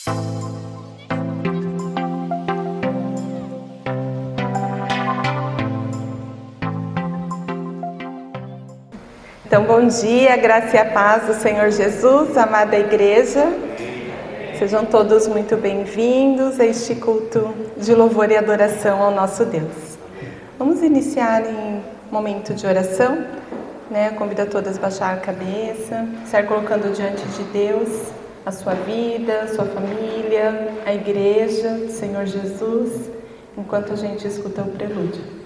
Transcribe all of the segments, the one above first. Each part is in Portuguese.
Então, bom dia, graça e a paz do Senhor Jesus, amada igreja. Sejam todos muito bem-vindos a este culto de louvor e adoração ao nosso Deus. Vamos iniciar em momento de oração, Convido a todas a baixar a cabeça, estar colocando diante de Deus a sua vida, a sua família, a igreja do Senhor Jesus, enquanto a gente escuta o prelúdio.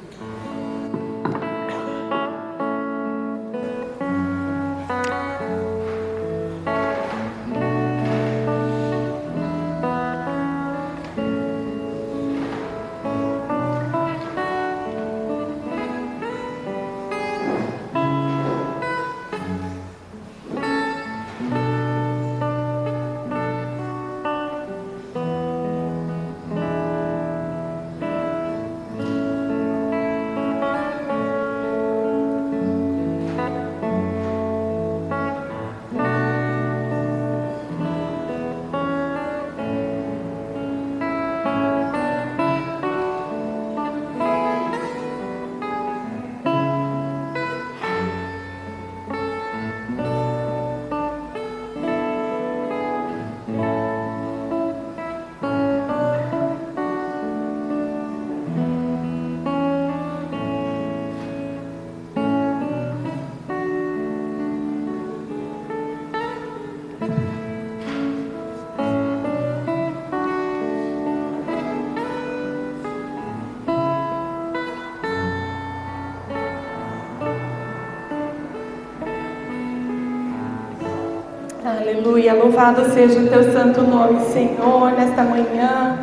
Aleluia, louvado seja o teu santo nome, Senhor, nesta manhã,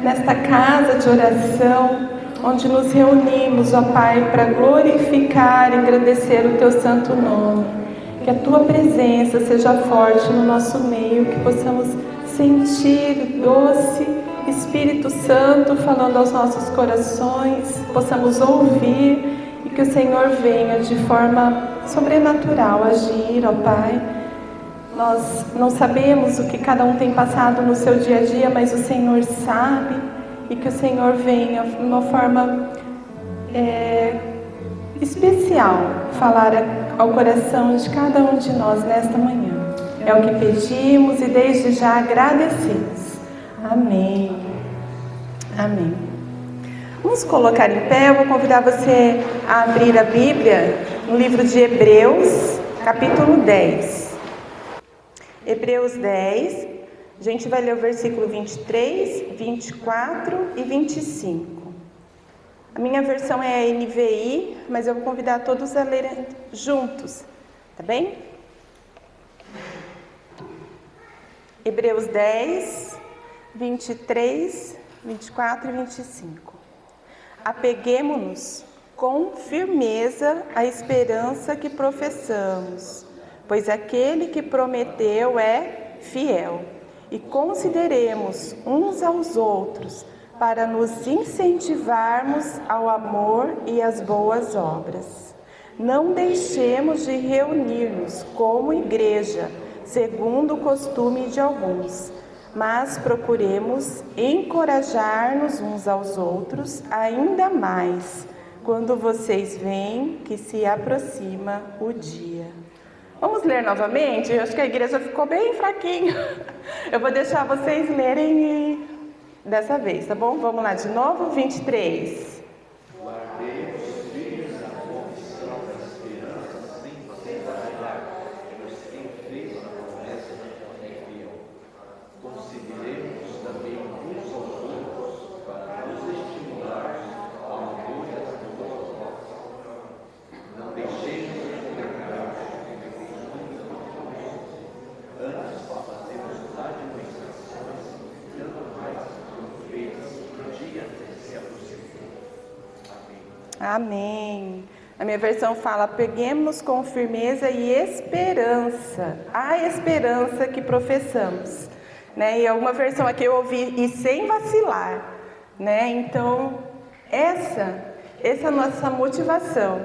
nesta casa de oração, onde nos reunimos, ó Pai, para glorificar e engrandecer o teu santo nome. Que a tua presença seja forte no nosso meio, que possamos sentir o doce Espírito Santo falando aos nossos corações, possamos ouvir e que o Senhor venha de forma sobrenatural agir, ó Pai. Nós não sabemos o que cada um tem passado no seu dia a dia, mas o Senhor sabe, e que o Senhor venha de uma forma especial falar ao coração de cada um de nós nesta manhã. É o que pedimos e desde já agradecemos. Amém. Amém. Vamos colocar em pé. Eu vou convidar você a abrir a Bíblia no livro de Hebreus, capítulo 10. Hebreus 10, a gente vai ler o versículo 23, 24 e 25. A minha versão é a NVI, mas eu vou convidar todos a lerem juntos, tá bem? Hebreus 10, 23, 24 e 25. Apeguemo-nos com firmeza à esperança que professamos, pois aquele que prometeu é fiel. E consideremos uns aos outros para nos incentivarmos ao amor e às boas obras. Não deixemos de reunir-nos como igreja, segundo o costume de alguns, mas procuremos encorajar-nos uns aos outros ainda mais, quando vocês veem que se aproxima o dia. Vamos ler novamente? Eu acho que a igreja ficou bem fraquinha. Eu vou deixar vocês lerem dessa vez, tá bom? Vamos lá de novo, 23. Guardemos firmes a confissão da esperança sem vacilar, pois quem fez a promessa é fiel. Consideremos também uns aos outros para nos estimular ao amor e às boas obras. Não deixemos de pecar. Antes fazemos admoestações, tanto mais quando feitas no dia se aproximou. Amém. A minha versão fala: peguemos com firmeza e esperança, a esperança que professamos. E alguma versão aqui eu ouvi, e sem vacilar. Então, essa é a nossa motivação,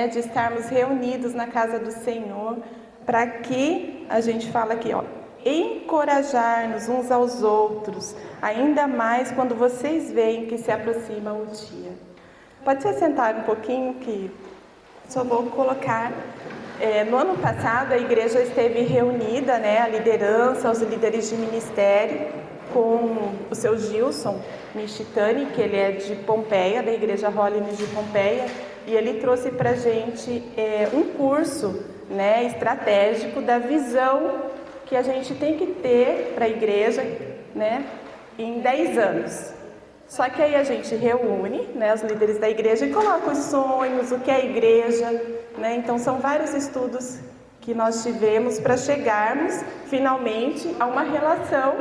de estarmos reunidos na casa do Senhor, para que a gente fala aqui, encorajar-nos uns aos outros, ainda mais quando vocês veem que se aproxima o dia. Pode se sentar um pouquinho que só vou colocar. No ano passado a igreja esteve reunida, né, a liderança, os líderes de ministério, com o seu Gilson Michitani, que ele é de Pompeia, da igreja Holiness de Pompeia, e ele trouxe para a gente um curso, né, estratégico da visão que a gente tem que ter para a igreja, né, em 10 anos. Só que aí a gente reúne, né, os líderes da igreja e coloca os sonhos, o que é a igreja, né? Então são vários estudos que nós tivemos para chegarmos finalmente a uma relação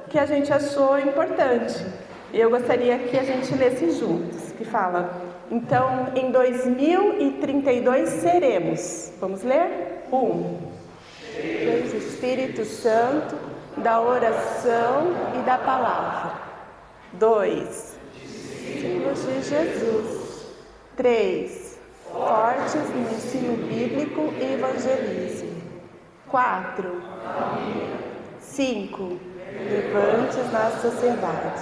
que a gente achou importante. E eu gostaria que a gente lesse juntos, que fala: então, em 2032 seremos. Vamos ler? 1. Deus Espírito Santo, da oração e da palavra. 2. Discípulos de Jesus. 3. Fortes no ensino bíblico e evangelismo. 4. 5. Relevantes na sociedade.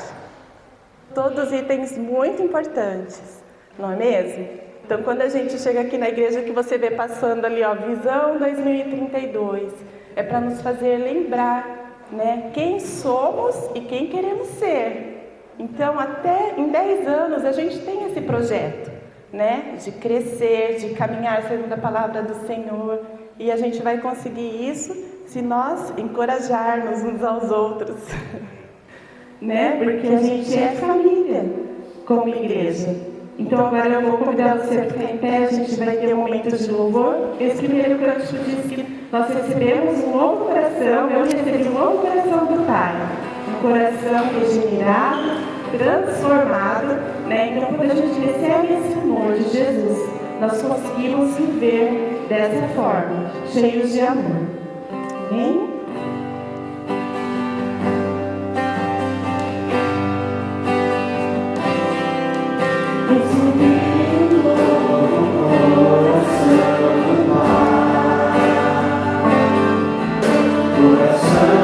Todos itens muito importantes, não é mesmo? Então, quando a gente chega aqui na igreja, que você vê passando ali, ó, Visão 2032, é para nos fazer lembrar, né, quem somos e quem queremos ser. Então, até em 10 anos, a gente tem esse projeto, né, de crescer, de caminhar segundo a palavra do Senhor. E a gente vai conseguir isso se nós encorajarmos uns aos outros, né? Porque a gente é família como igreja. Então agora eu vou convidar você a ficar em pé, a gente vai ter um momento de louvor. Esse primeiro cântico diz que nós recebemos um novo coração, eu recebi um novo coração do Pai. Um coração regenerado, transformado, né? Então quando a gente recebe esse amor de Jesus, nós conseguimos viver dessa forma, cheios de amor. Amém? Coração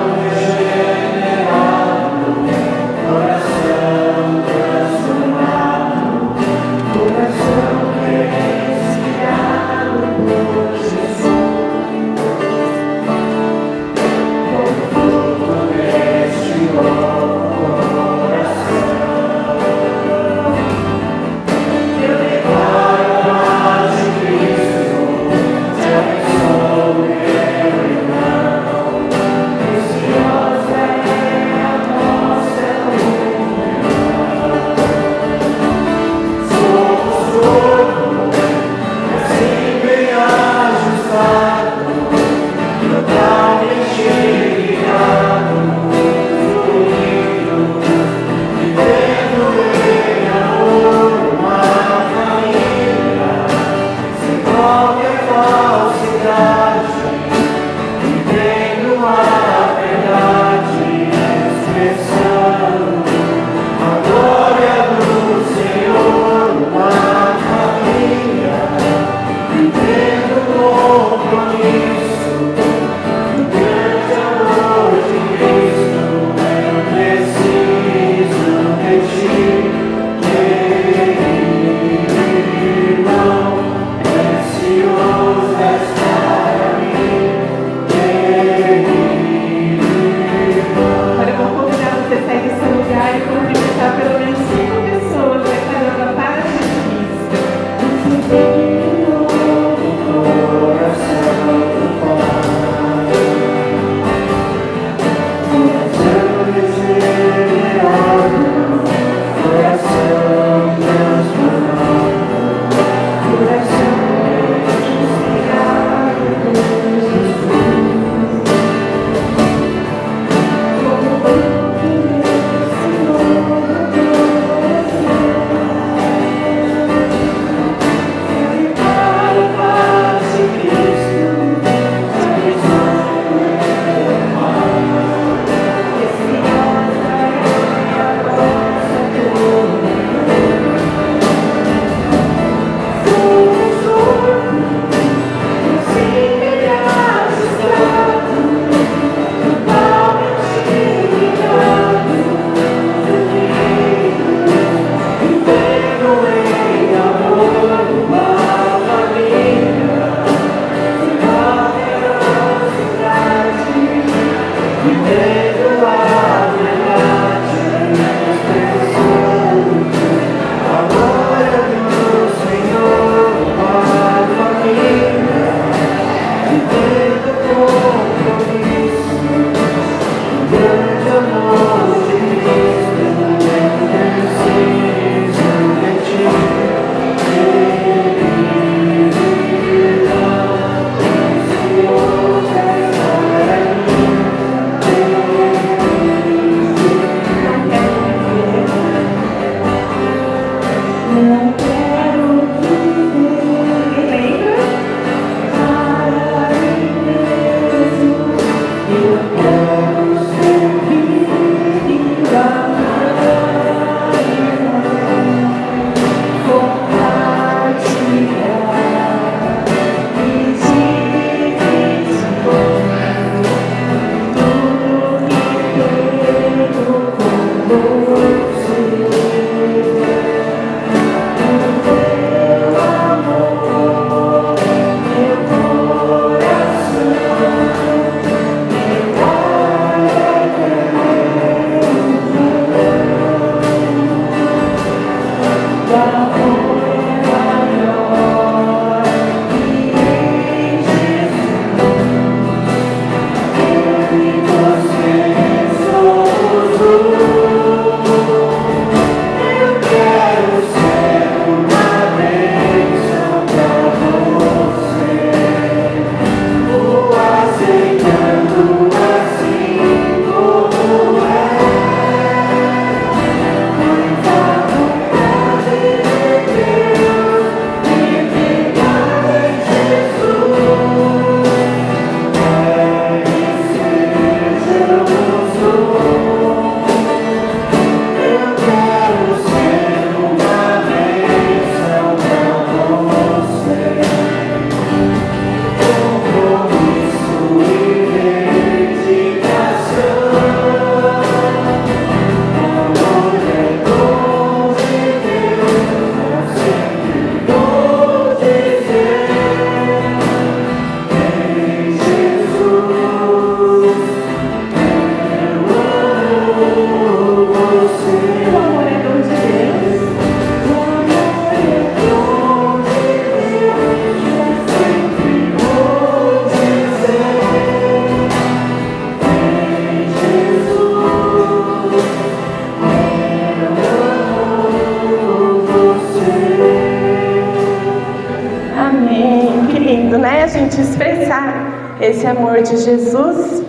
gente expressar esse amor de Jesus,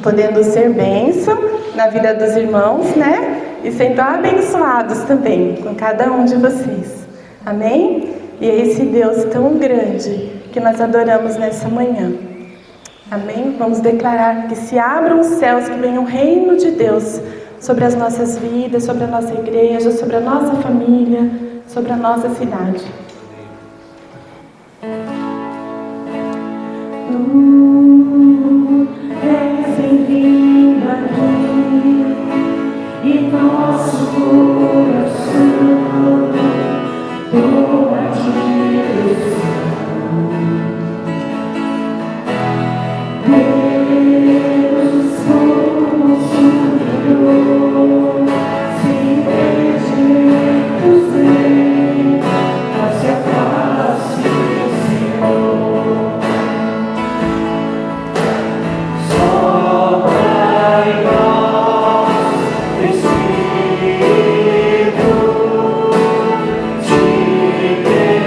podendo ser bênção na vida dos irmãos, né? E sendo abençoados também com cada um de vocês. Amém? E é esse Deus tão grande que nós adoramos nessa manhã. Amém? Vamos declarar que se abram os céus, que venha o reino de Deus sobre as nossas vidas, sobre a nossa igreja, sobre a nossa família, sobre a nossa cidade. Tu és bem-vindo aqui, e nosso coração tua direção. Deus, como Senhor, sem rejeitos vem, face a face do Senhor. Sopra em nós, Espírito, te queremos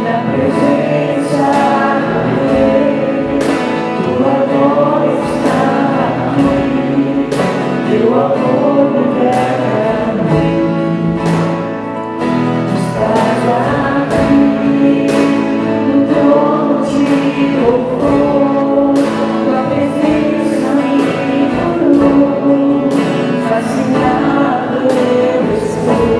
na presença do Rei, tua voz está aqui, teu amor libera-me. Estás aqui, no trono de louvor, tua presença me curou, fascinado eu estou.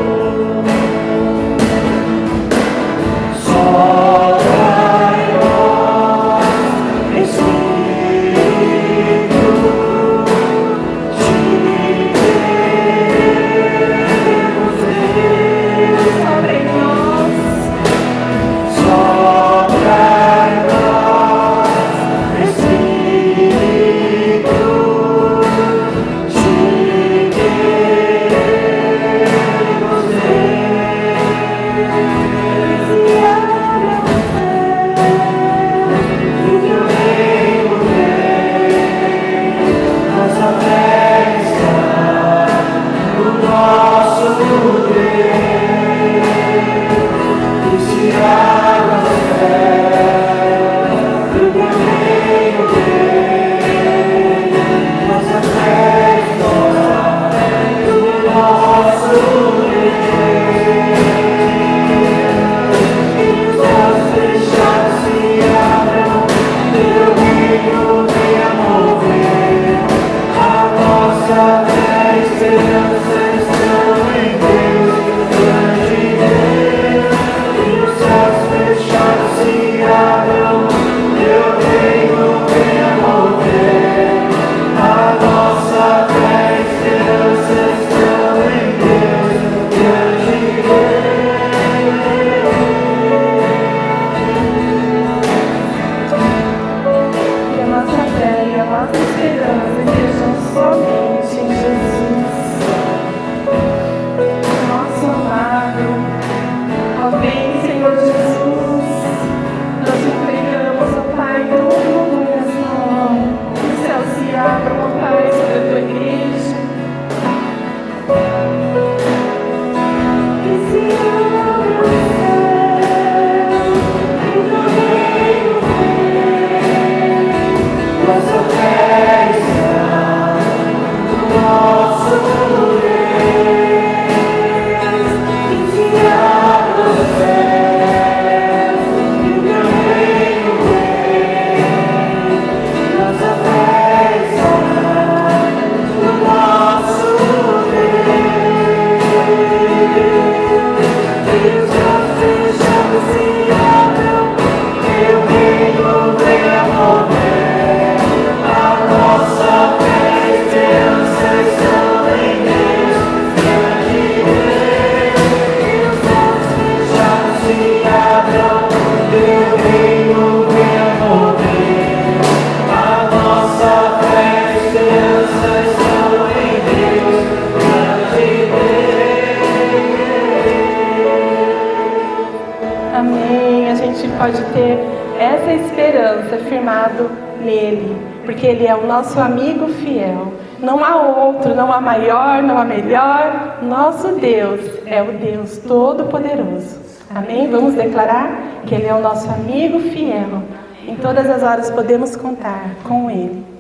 Amém. A gente pode ter essa esperança firmado nele. porque Ele é o nosso amigo fiel. Não há outro, não há maior, não há melhor. Nosso Deus é o Deus Todo-Poderoso. Amém? Vamos declarar que Ele é o nosso amigo fiel. Em todas as horas podemos contar com Ele.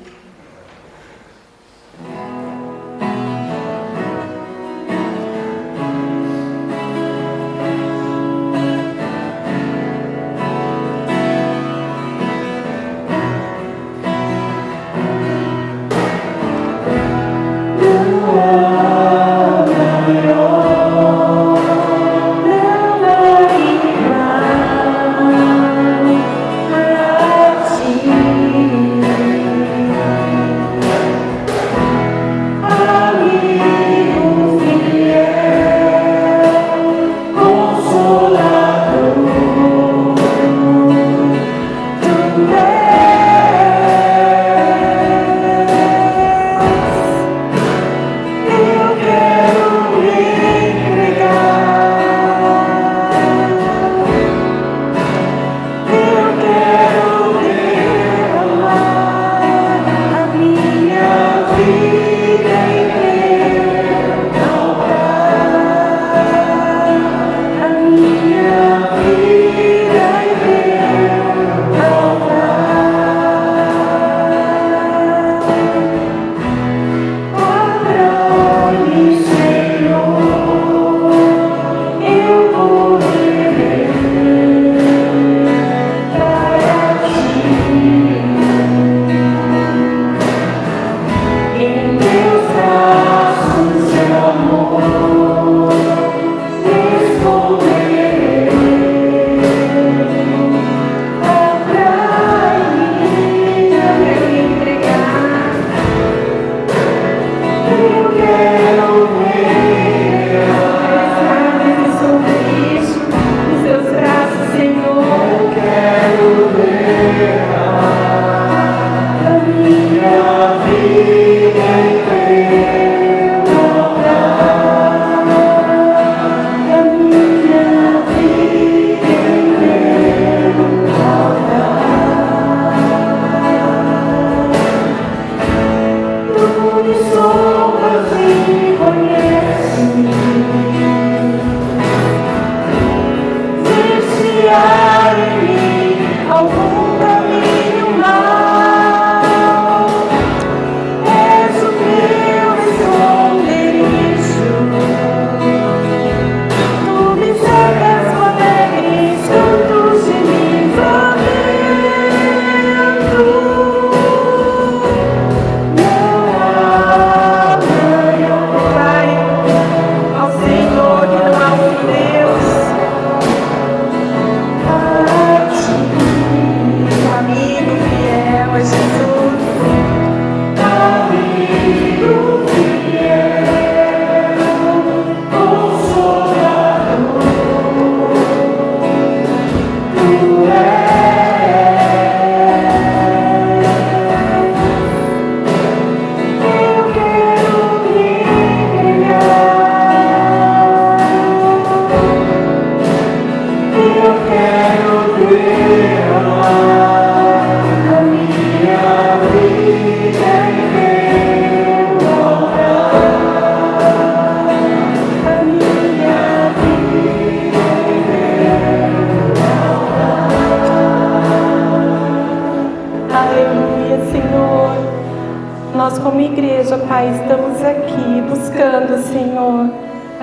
Nós como igreja, Pai, estamos aqui buscando, Senhor,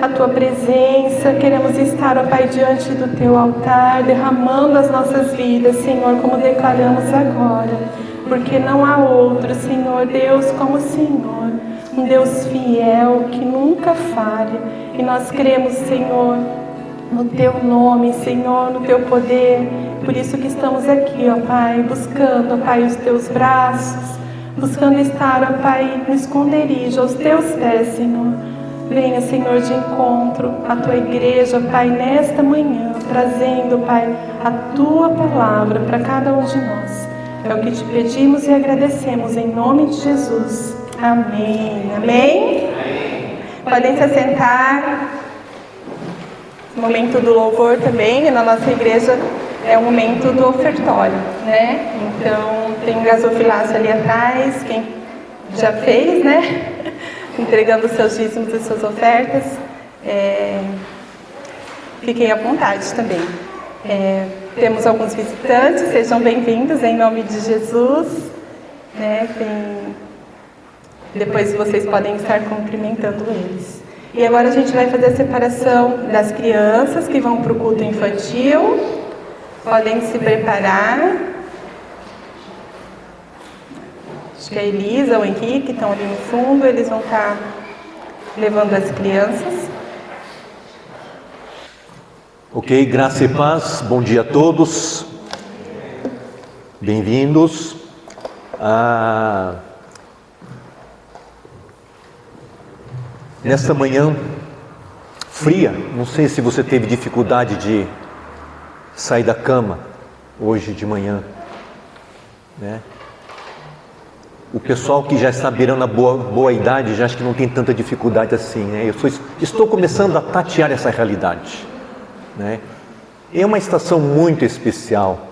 a Tua presença. Queremos estar, ó Pai, diante do Teu altar, derramando as nossas vidas, Senhor, como declaramos agora. Porque não há outro, Senhor, Deus como o Senhor. Um Deus fiel, que nunca falha. E nós cremos, Senhor, no Teu nome, Senhor, no Teu poder. Por isso que estamos aqui, ó Pai, buscando, ó Pai, os Teus braços, buscando estar, ó Pai, no esconderijo, aos Teus pés, Senhor. Venha, Senhor, de encontro à Tua igreja, Pai, nesta manhã, trazendo, Pai, a Tua palavra para cada um de nós. É o que te pedimos e agradecemos, em nome de Jesus. Amém. Amém? Podem se assentar. Momento do louvor também, na nossa igreja é o momento do ofertório, né? Então, tem um gasofilácio ali atrás, quem já fez, né? Entregando seus dízimos e suas ofertas. Fiquem à vontade também. Temos alguns visitantes, sejam bem-vindos em nome de Jesus. Né? Depois vocês podem estar cumprimentando eles. E agora a gente vai fazer a separação das crianças que vão para o culto infantil. Podem se preparar. Acho que a Elisa, o Henrique estão ali no fundo, eles vão estar levando as crianças. Ok, graça e paz, bom dia a todos, bem-vindos. Nesta manhã fria, não sei se você teve dificuldade de sair da cama hoje de manhã, né? O pessoal que já está beirando a boa idade já acho que não tem tanta dificuldade assim, né? Estou começando a tatear essa realidade, né? É uma estação muito especial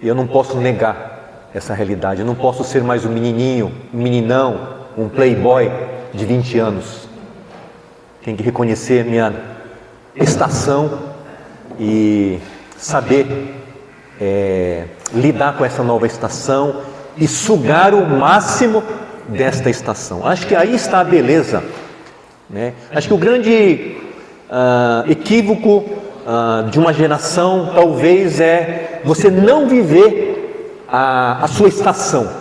e eu não posso negar essa realidade. Eu não posso ser mais um menininho, um meninão, um playboy de 20 anos. Tem que reconhecer a minha estação e saber lidar com essa nova estação e sugar o máximo desta estação. Acho que aí está a beleza, né? Acho que o grande equívoco de uma geração talvez é você não viver a sua estação.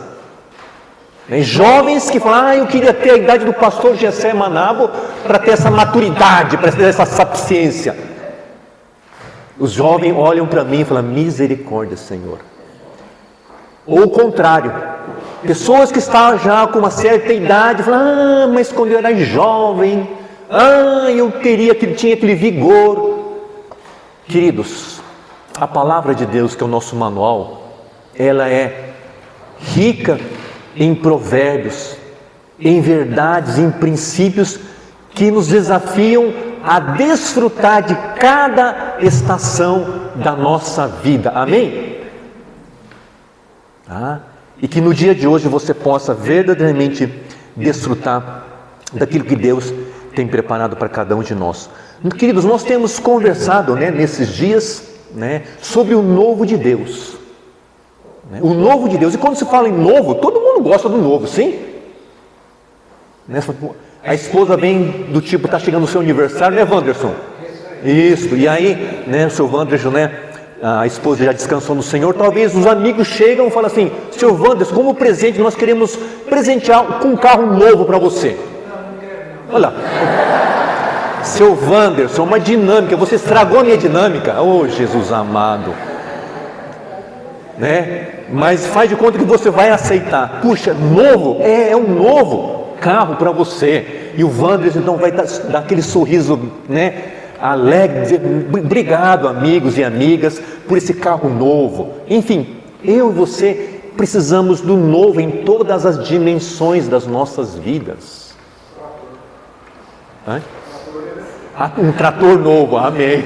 Jovens que falam, eu queria ter a idade do pastor Gessé Manabo para ter essa maturidade, para ter essa sapiência. Os jovens olham para mim e falam, misericórdia, Senhor. Ou o contrário, pessoas que estão já com uma certa idade, falam, mas quando eu era jovem, eu tinha aquele vigor. Queridos, a palavra de Deus, que é o nosso manual, ela é rica em provérbios, em verdades, em princípios que nos desafiam a desfrutar de cada estação da nossa vida. Amém? E que no dia de hoje você possa verdadeiramente desfrutar daquilo que Deus tem preparado para cada um de nós. Queridos, nós temos conversado, né, nesses dias, né, sobre o novo de Deus. O novo de Deus. E quando se fala em novo, todo mundo gosta do novo, sim? A esposa vem do tipo, está chegando o seu aniversário, né, Wanderson? Isso. E aí, né, o seu Wanderson, né, a esposa já descansou no Senhor. Talvez os amigos chegam e falam assim, seu Wanderson, como presente, nós queremos presentear com um carro novo para você. Olha lá. Seu Wanderson, uma dinâmica, você estragou a minha dinâmica. Oh, Jesus amado. Né? Mas faz de conta que você vai aceitar. Puxa, novo, é um novo carro para você. E o Wanderson então vai dar aquele sorriso, né, alegre, dizer, obrigado amigos e amigas por esse carro novo. Enfim, eu e você precisamos do novo em todas as dimensões das nossas vidas. Um trator novo, amém.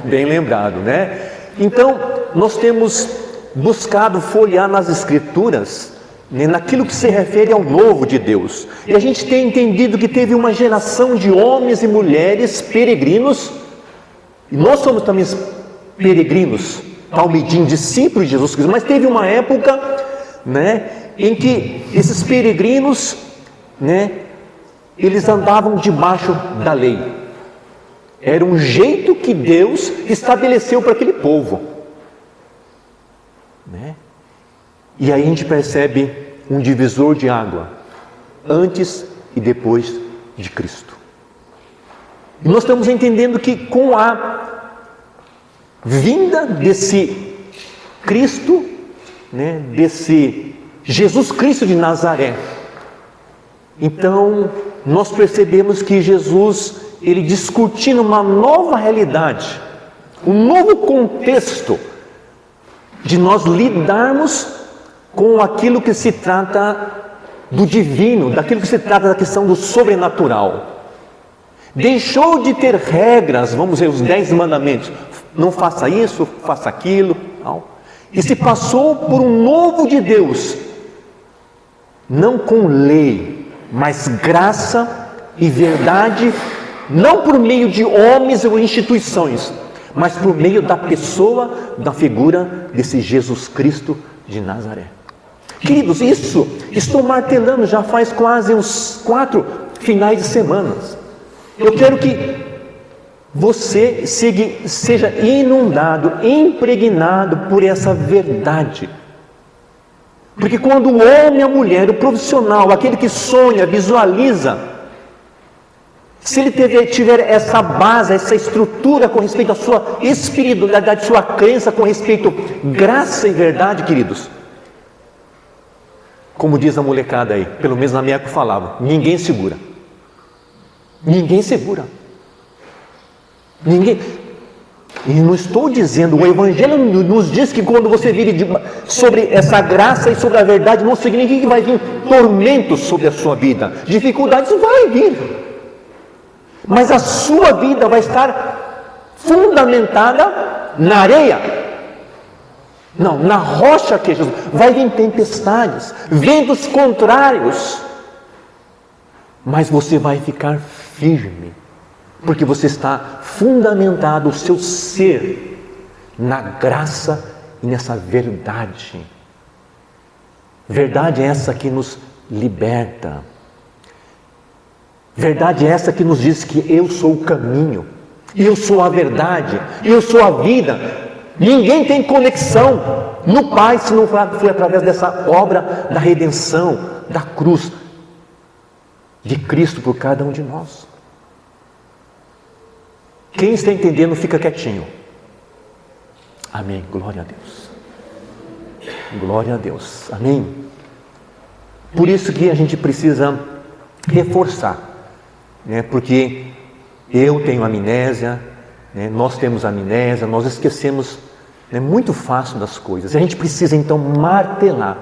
Bem lembrado, né? Então, nós temos buscado folhear nas Escrituras, né, naquilo que se refere ao novo de Deus. E a gente tem entendido que teve uma geração de homens e mulheres peregrinos, e nós somos também peregrinos, talmidim, discípulos de Jesus Cristo, mas teve uma época, né, em que esses peregrinos, né, eles andavam debaixo da lei. Era um jeito que Deus estabeleceu para aquele povo, né? E aí a gente percebe um divisor de água antes e depois de Cristo. E nós estamos entendendo que com a vinda desse Cristo, né, desse Jesus Cristo de Nazaré, então nós percebemos que Jesus, ele discutindo uma nova realidade, um novo contexto de nós lidarmos com aquilo que se trata do divino, daquilo que se trata da questão do sobrenatural. Deixou de ter regras, vamos ver, os 10 mandamentos, não faça isso, faça aquilo. Não. E se passou por um novo de Deus, não com lei, mas graça e verdade, não por meio de homens ou instituições, mas por meio da pessoa, da figura desse Jesus Cristo de Nazaré. Queridos, isso estou martelando já faz quase uns 4 finais de semana. Eu quero que você seja inundado, impregnado por essa verdade. Porque quando o homem, a mulher, o profissional, aquele que sonha, visualiza, se ele tiver essa base, essa estrutura com respeito à sua espiritualidade, sua crença com respeito à graça e verdade, queridos, como diz a molecada aí, pelo menos na minha época falava, ninguém segura. Ninguém segura. Ninguém. E não estou dizendo, o Evangelho nos diz que quando você vive sobre essa graça e sobre a verdade, não significa que vai vir tormentos sobre a sua vida. Dificuldades vai vir. Mas a sua vida vai estar fundamentada na areia. Não, na rocha que é Jesus. Vai vir tempestades, ventos contrários. Mas você vai ficar firme. Porque você está fundamentado o seu ser na graça e nessa verdade. Verdade é essa que nos liberta. Verdade é essa que nos diz que eu sou o caminho, eu sou a verdade, eu sou a vida. Ninguém tem conexão no Pai se não foi através dessa obra da redenção, da cruz de Cristo por cada um de nós. Quem está entendendo, fica quietinho. Amém. Glória a Deus. Glória a Deus. Amém. Por isso que a gente precisa reforçar, né? Porque eu tenho amnésia, né? Nós temos amnésia, nós esquecemos, né, muito fácil das coisas. A gente precisa então martelar,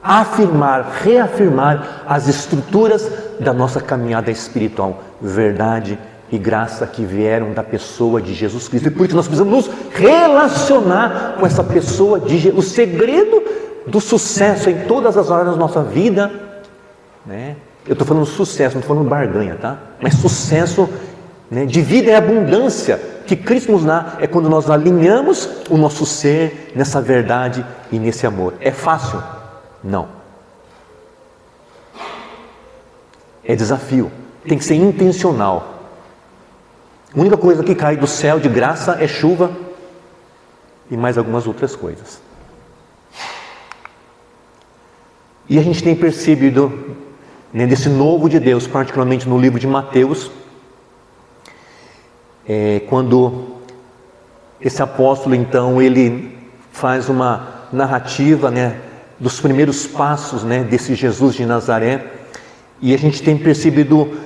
afirmar, reafirmar as estruturas da nossa caminhada espiritual, verdade e graça que vieram da pessoa de Jesus Cristo. E por isso nós precisamos nos relacionar com essa pessoa de Jesus. O segredo do sucesso em todas as áreas da nossa vida, né? Eu estou falando sucesso, não estou falando barganha, tá? Mas sucesso, né, de vida e abundância que Cristo nos dá é quando nós alinhamos o nosso ser nessa verdade e nesse amor. É fácil? Não. É desafio. Tem que ser intencional. A única coisa que cai do céu de graça é chuva e mais algumas outras coisas. E a gente tem percebido, né, desse novo de Deus, particularmente no livro de Mateus, quando esse apóstolo então ele faz uma narrativa, né, dos primeiros passos, né, desse Jesus de Nazaré, e a gente tem percebido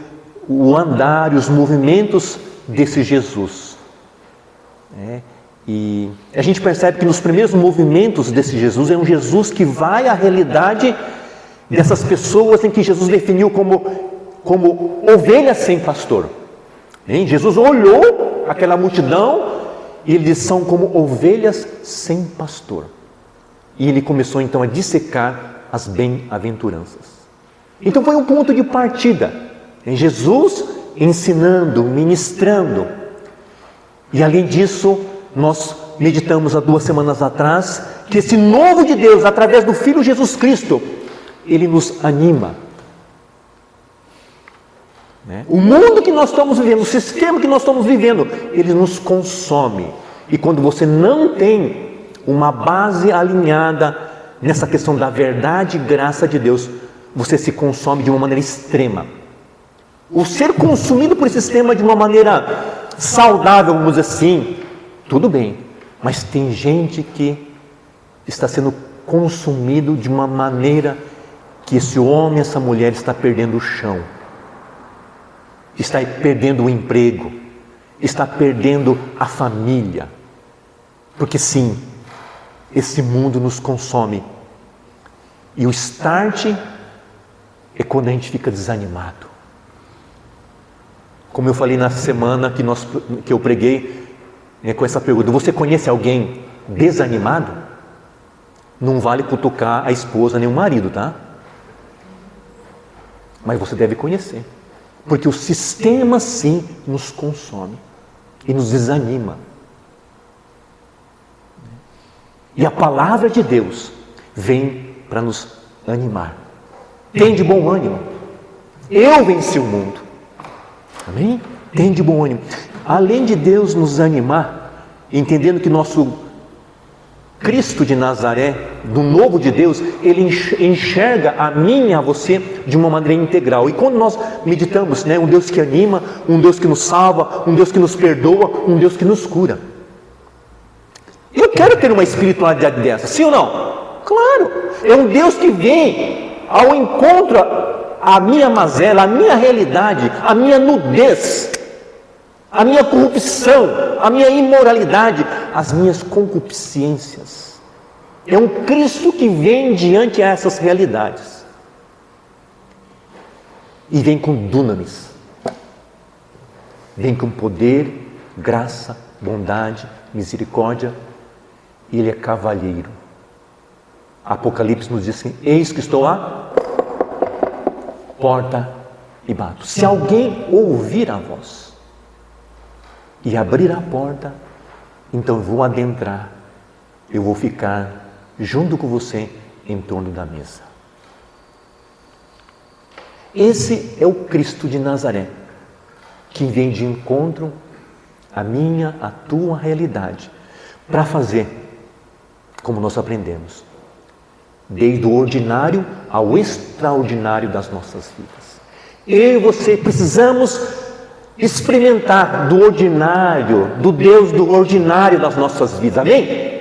o andar e os movimentos desse Jesus, né? E a gente percebe que nos primeiros movimentos desse Jesus é um Jesus que vai à realidade dessas pessoas em que Jesus definiu como ovelhas sem pastor, hein? Jesus olhou aquela multidão e ele disse: são como ovelhas sem pastor. E ele começou então a dissecar as bem-aventuranças. Então foi um ponto de partida, em Jesus ensinando, ministrando. E além disso, nós meditamos há 2 semanas atrás que esse novo de Deus, através do Filho Jesus Cristo, ele nos anima, né? O mundo que nós estamos vivendo, o sistema que nós estamos vivendo, ele nos consome. E quando você não tem uma base alinhada nessa questão da verdade e graça de Deus, você se consome de uma maneira extrema. O ser consumido por esse sistema de uma maneira saudável, vamos dizer assim, tudo bem, mas tem gente que está sendo consumido de uma maneira que esse homem, essa mulher está perdendo o chão, está perdendo o emprego, está perdendo a família, porque sim, esse mundo nos consome. E o start é quando a gente fica desanimado. Como eu falei na semana que eu preguei, com essa pergunta: você conhece alguém desanimado? Não vale cutucar a esposa nem o marido, tá? Mas você deve conhecer, porque o sistema sim nos consome e nos desanima. E a palavra de Deus vem para nos animar. Tem de bom ânimo. Eu venci o mundo. Amém? Tem de bom ânimo. Além de Deus nos animar, entendendo que nosso Cristo de Nazaré, do novo de Deus, Ele enxerga a mim e a você de uma maneira integral. E quando nós meditamos, um Deus que anima, um Deus que nos salva, um Deus que nos perdoa, um Deus que nos cura. Eu quero ter uma espiritualidade dessa, sim ou não? Claro! É um Deus que vem ao encontro a minha mazela, a minha realidade, a minha nudez, a minha corrupção, a minha imoralidade, as minhas concupiscências. É um Cristo que vem diante a essas realidades. E vem com dunamis. Vem com poder, graça, bondade, misericórdia. E Ele é cavalheiro. Apocalipse nos diz assim: eis que estou à porta e bato. Se alguém ouvir a voz e abrir a porta, então eu vou adentrar, eu vou ficar junto com você em torno da mesa. Esse é o Cristo de Nazaré, que vem de encontro à minha, à tua realidade, para fazer como nós aprendemos, desde o ordinário ao extraordinário das nossas vidas. Eu e você precisamos experimentar do ordinário, do Deus do ordinário das nossas vidas, amém?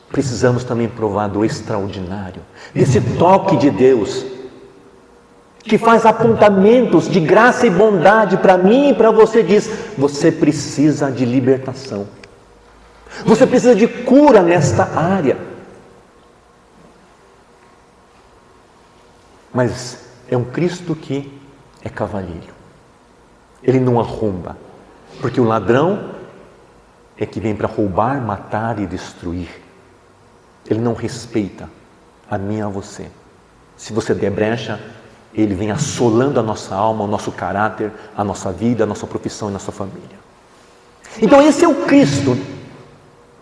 Precisamos também provar do extraordinário, desse toque de Deus, que faz apontamentos de graça e bondade para mim e para você. Diz: você precisa de libertação, você precisa de cura nesta área. Mas é um Cristo que é cavalheiro. Ele não arromba, porque o ladrão é que vem para roubar, matar e destruir. Ele não respeita a mim e a você. Se você der brecha, ele vem assolando a nossa alma, o nosso caráter, a nossa vida, a nossa profissão e a nossa família. Então esse é o Cristo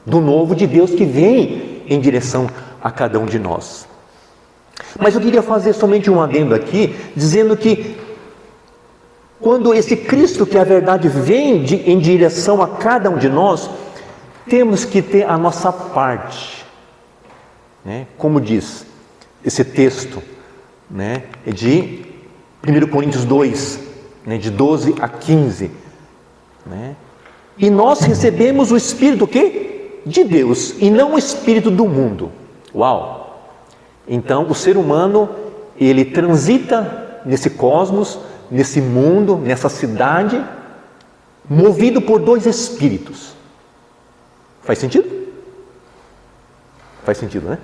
do novo de Deus que vem em direção a cada um de nós. Mas eu queria fazer somente um adendo aqui, dizendo que quando esse Cristo, que é a verdade, vem em direção a cada um de nós, temos que ter a nossa parte. Como diz esse texto, é de 1 Coríntios 2, de 12 a 15. E nós recebemos o Espírito o quê? De Deus, e não o Espírito do mundo. Uau! Então o ser humano, ele transita nesse cosmos, nesse mundo, nessa cidade, movido por dois espíritos. Faz sentido? Faz sentido, né?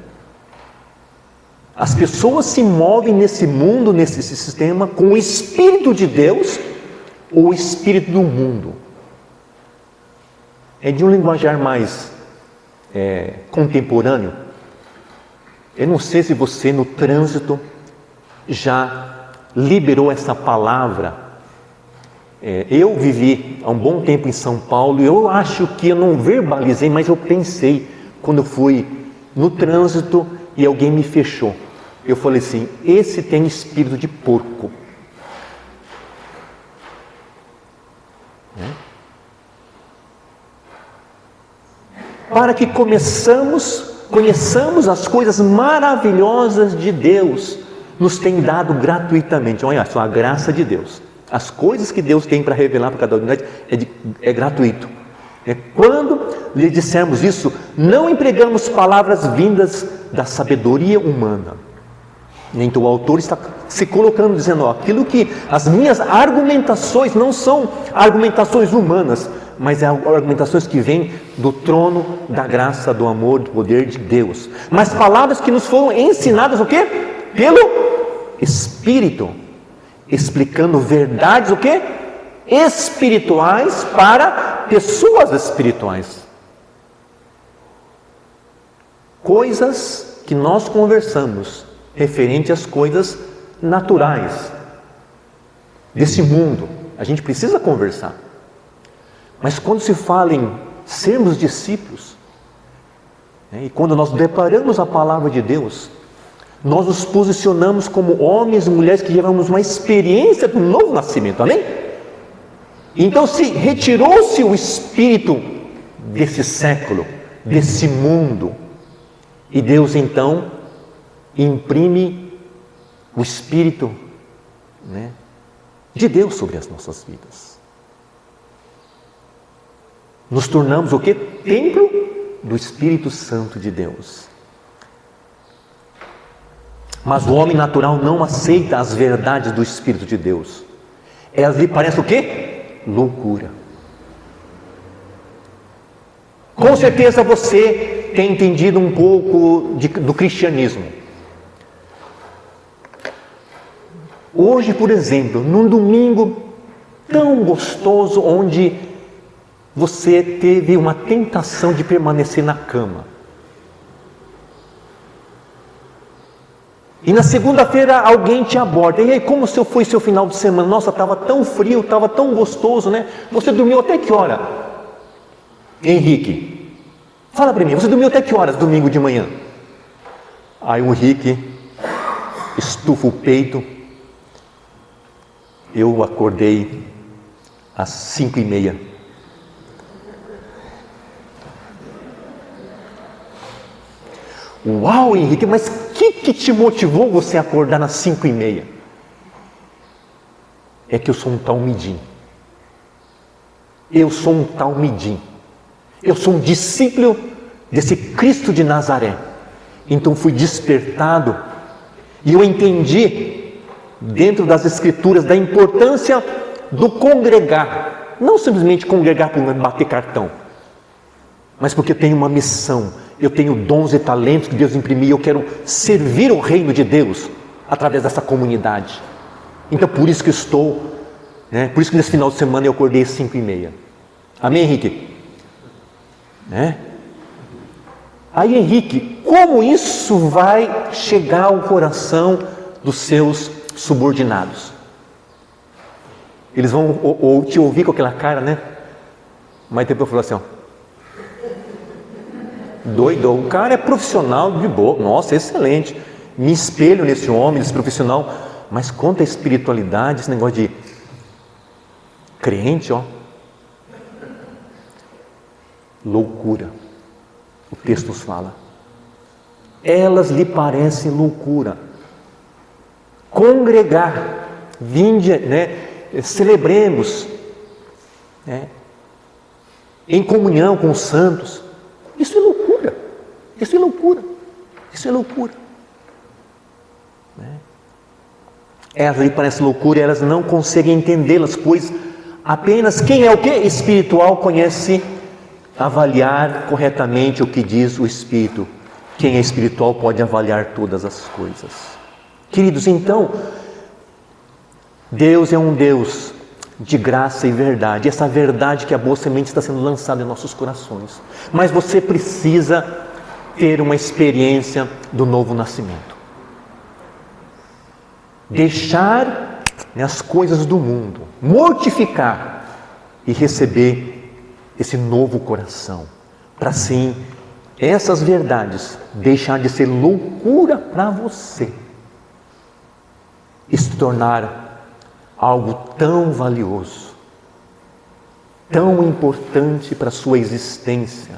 As pessoas se movem nesse mundo, nesse sistema, com o Espírito de Deus ou o Espírito do mundo. É de um linguajar mais contemporâneo. Eu não sei se você no trânsito já liberou essa palavra. Eu vivi há um bom tempo em São Paulo e eu acho que eu não verbalizei, mas eu pensei quando eu fui no trânsito e alguém me fechou. Eu falei assim: esse tem espírito de porco. Para que conheçamos as coisas maravilhosas de Deus, nos tem dado gratuitamente. Olha só, a graça de Deus. As coisas que Deus tem para revelar para cada um de nós é gratuito. Quando lhe dissermos isso, não empregamos palavras vindas da sabedoria humana. Então o autor está se colocando, dizendo: aquilo que as minhas argumentações não são argumentações humanas, mas argumentações que vêm do trono da graça, do amor, do poder de Deus. Mas palavras que nos foram ensinadas o quê? Pelo Espírito, explicando verdades o quê? espirituais para pessoas espirituais. Coisas que nós conversamos referente às coisas naturais desse mundo, a gente precisa conversar. Mas quando se fala em sermos discípulos, e quando nós deparamos a palavra de Deus, nós nos posicionamos como homens e mulheres que levamos uma experiência do novo nascimento, amém? Então se retirou-se o espírito desse século, desse mundo, e Deus então imprime o espírito, de Deus sobre as nossas vidas. Nos tornamos o quê? Templo do Espírito Santo de Deus. Mas o homem natural não aceita as verdades do Espírito de Deus. Elas lhe parecem o quê? Loucura. Com certeza você tem entendido um pouco do cristianismo. Hoje, por exemplo, num domingo tão gostoso, onde você teve uma tentação de permanecer na cama. E na segunda-feira alguém te aborda. E aí, como foi seu final de semana? Nossa, estava tão frio, estava tão gostoso, né? Você dormiu até que hora? Henrique, fala para mim, você dormiu até que horas domingo de manhã? Aí o Henrique estufa o peito. Eu acordei às 5:30. Uau, Henrique, mas o que te motivou você a acordar às 5:30? É que eu sou um talmidim. Eu sou um talmidim. Eu sou um discípulo desse Cristo de Nazaré. Então fui despertado e eu entendi, dentro das Escrituras, da importância do congregar. Não simplesmente congregar para bater cartão, mas porque eu tenho uma missão. Eu tenho dons e talentos que Deus imprimiu e eu quero servir o reino de Deus através dessa comunidade. Então por isso que por isso que nesse final de semana eu acordei às 5:30. Amém, Henrique? Aí, Henrique, como isso vai chegar ao coração dos seus subordinados? Eles vão te ouvir com aquela cara, né? Mas depois falou assim, doido, o cara é profissional de boa, nossa, excelente, me espelho nesse homem, esse profissional, mas quanto à espiritualidade, esse negócio de crente, loucura, o texto nos fala, elas lhe parecem loucura. Congregar, vinde, celebremos, em comunhão com os santos, isso é loucura, isso é loucura, isso é loucura. Elas lhe parecem loucura e elas não conseguem entendê-las, pois apenas quem é o quê? Espiritual conhece avaliar corretamente o que diz o Espírito. Quem é espiritual pode avaliar todas as coisas. Queridos, então, Deus é um Deus de graça e verdade. Essa verdade que a boa semente está sendo lançada em nossos corações. Mas você precisa ter uma experiência do novo nascimento. Deixar as coisas do mundo, mortificar e receber esse novo coração, para assim essas verdades deixar de ser loucura para você e se tornar algo tão valioso, tão importante para a sua existência,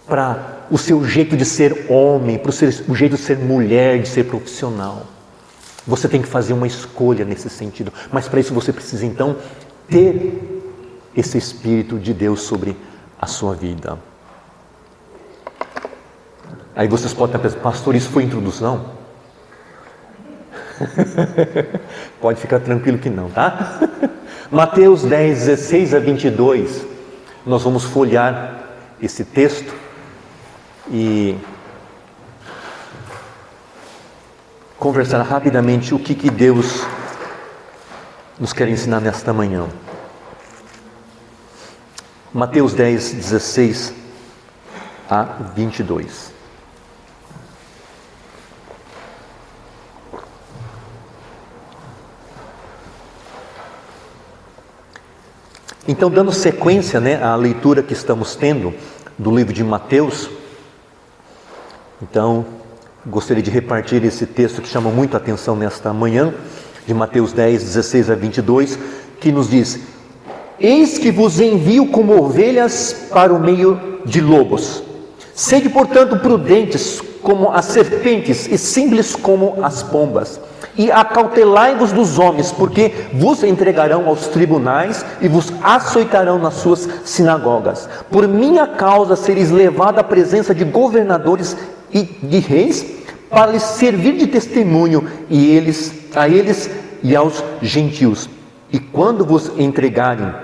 para o seu jeito de ser homem, para o jeito de ser mulher, de ser profissional. Você tem que fazer uma escolha nesse sentido, mas para isso você precisa então ter esse Espírito de Deus sobre a sua vida. Aí vocês podem estar pensando, pastor, isso foi introdução? Pode ficar tranquilo que não, tá? Mateus 10, 16 a 22, nós vamos folhear esse texto e conversar rapidamente o que Deus nos quer ensinar nesta manhã. Mateus 10, 16 a 22. Então, dando sequência, à leitura que estamos tendo do livro de Mateus, então, gostaria de repartir esse texto que chama muito a atenção nesta manhã, de Mateus 10, 16 a 22, que nos diz: Eis que vos envio como ovelhas para o meio de lobos. Sede, portanto, prudentes como as serpentes e simples como as pombas. E acautelai-vos dos homens, porque vos entregarão aos tribunais e vos açoitarão nas suas sinagogas. Por minha causa sereis levados à presença de governadores e de reis, para lhes servir de testemunho a eles e aos gentios. E quando vos entregarem,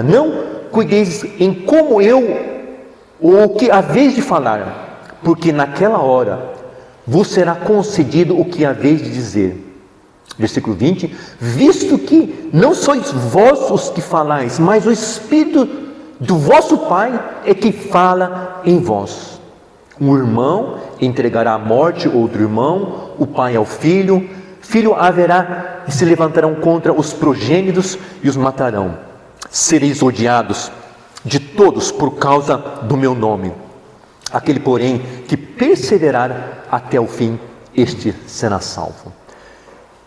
não cuideis em como ou o que haveis de falar, porque naquela hora vos será concedido o que haveis de dizer. Versículo 20: Visto que não sois vós os que falais, mas o Espírito do vosso Pai é que fala em vós. Um irmão entregará à morte outro irmão, o pai ao filho, filho haverá e se levantarão contra os progênitos e os matarão. Sereis odiados de todos por causa do meu nome. Aquele, porém, que perseverar até o fim, este será salvo.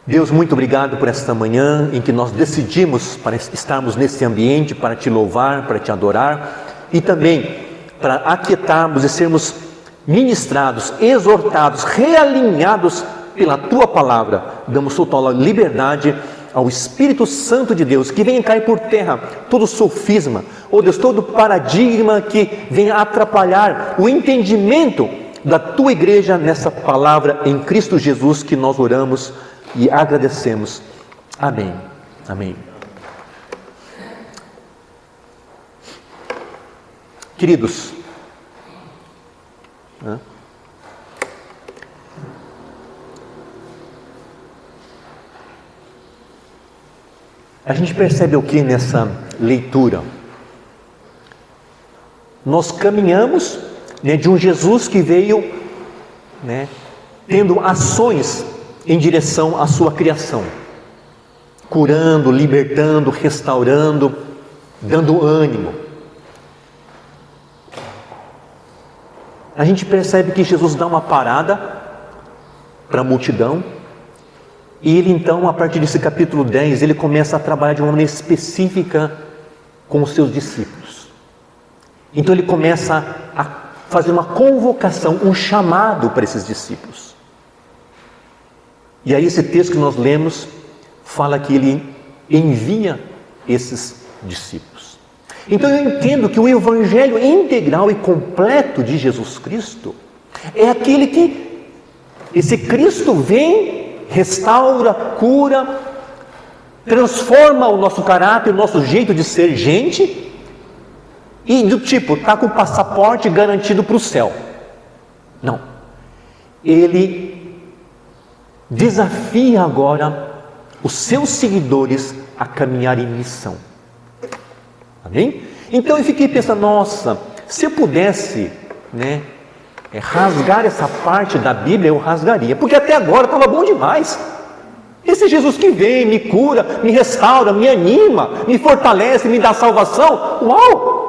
Deus, muito obrigado por esta manhã em que nós decidimos para estarmos nesse ambiente, para te louvar, para te adorar e também para aquietarmos e sermos ministrados, exortados, realinhados pela tua palavra. Damos total liberdade ao Espírito Santo de Deus, que venha cair por terra todo sofisma, Deus, todo paradigma que venha atrapalhar o entendimento da tua igreja nessa palavra em Cristo Jesus, que nós oramos e agradecemos. Amém. Amém. Queridos, a gente percebe o que nessa leitura? Nós caminhamos de um Jesus que veio tendo ações em direção à sua criação, curando, libertando, restaurando, dando ânimo. A gente percebe que Jesus dá uma parada para a multidão, e ele então, a partir desse capítulo 10, ele começa a trabalhar de uma maneira específica com os seus discípulos. Então ele começa a fazer uma convocação, um chamado para esses discípulos. E aí esse texto que nós lemos fala que ele envia esses discípulos. Então eu entendo que o evangelho integral e completo de Jesus Cristo é aquele que esse Cristo vem, restaura, cura, transforma o nosso caráter, o nosso jeito de ser gente, e do tipo, está com o passaporte garantido para o céu. Não. Ele desafia agora os seus seguidores a caminhar em missão. Amém? Então eu fiquei pensando, nossa, se eu pudesse rasgar essa parte da Bíblia, eu rasgaria, porque até agora estava bom demais. Esse Jesus que vem, me cura, me restaura, me anima, me fortalece, me dá salvação, uau!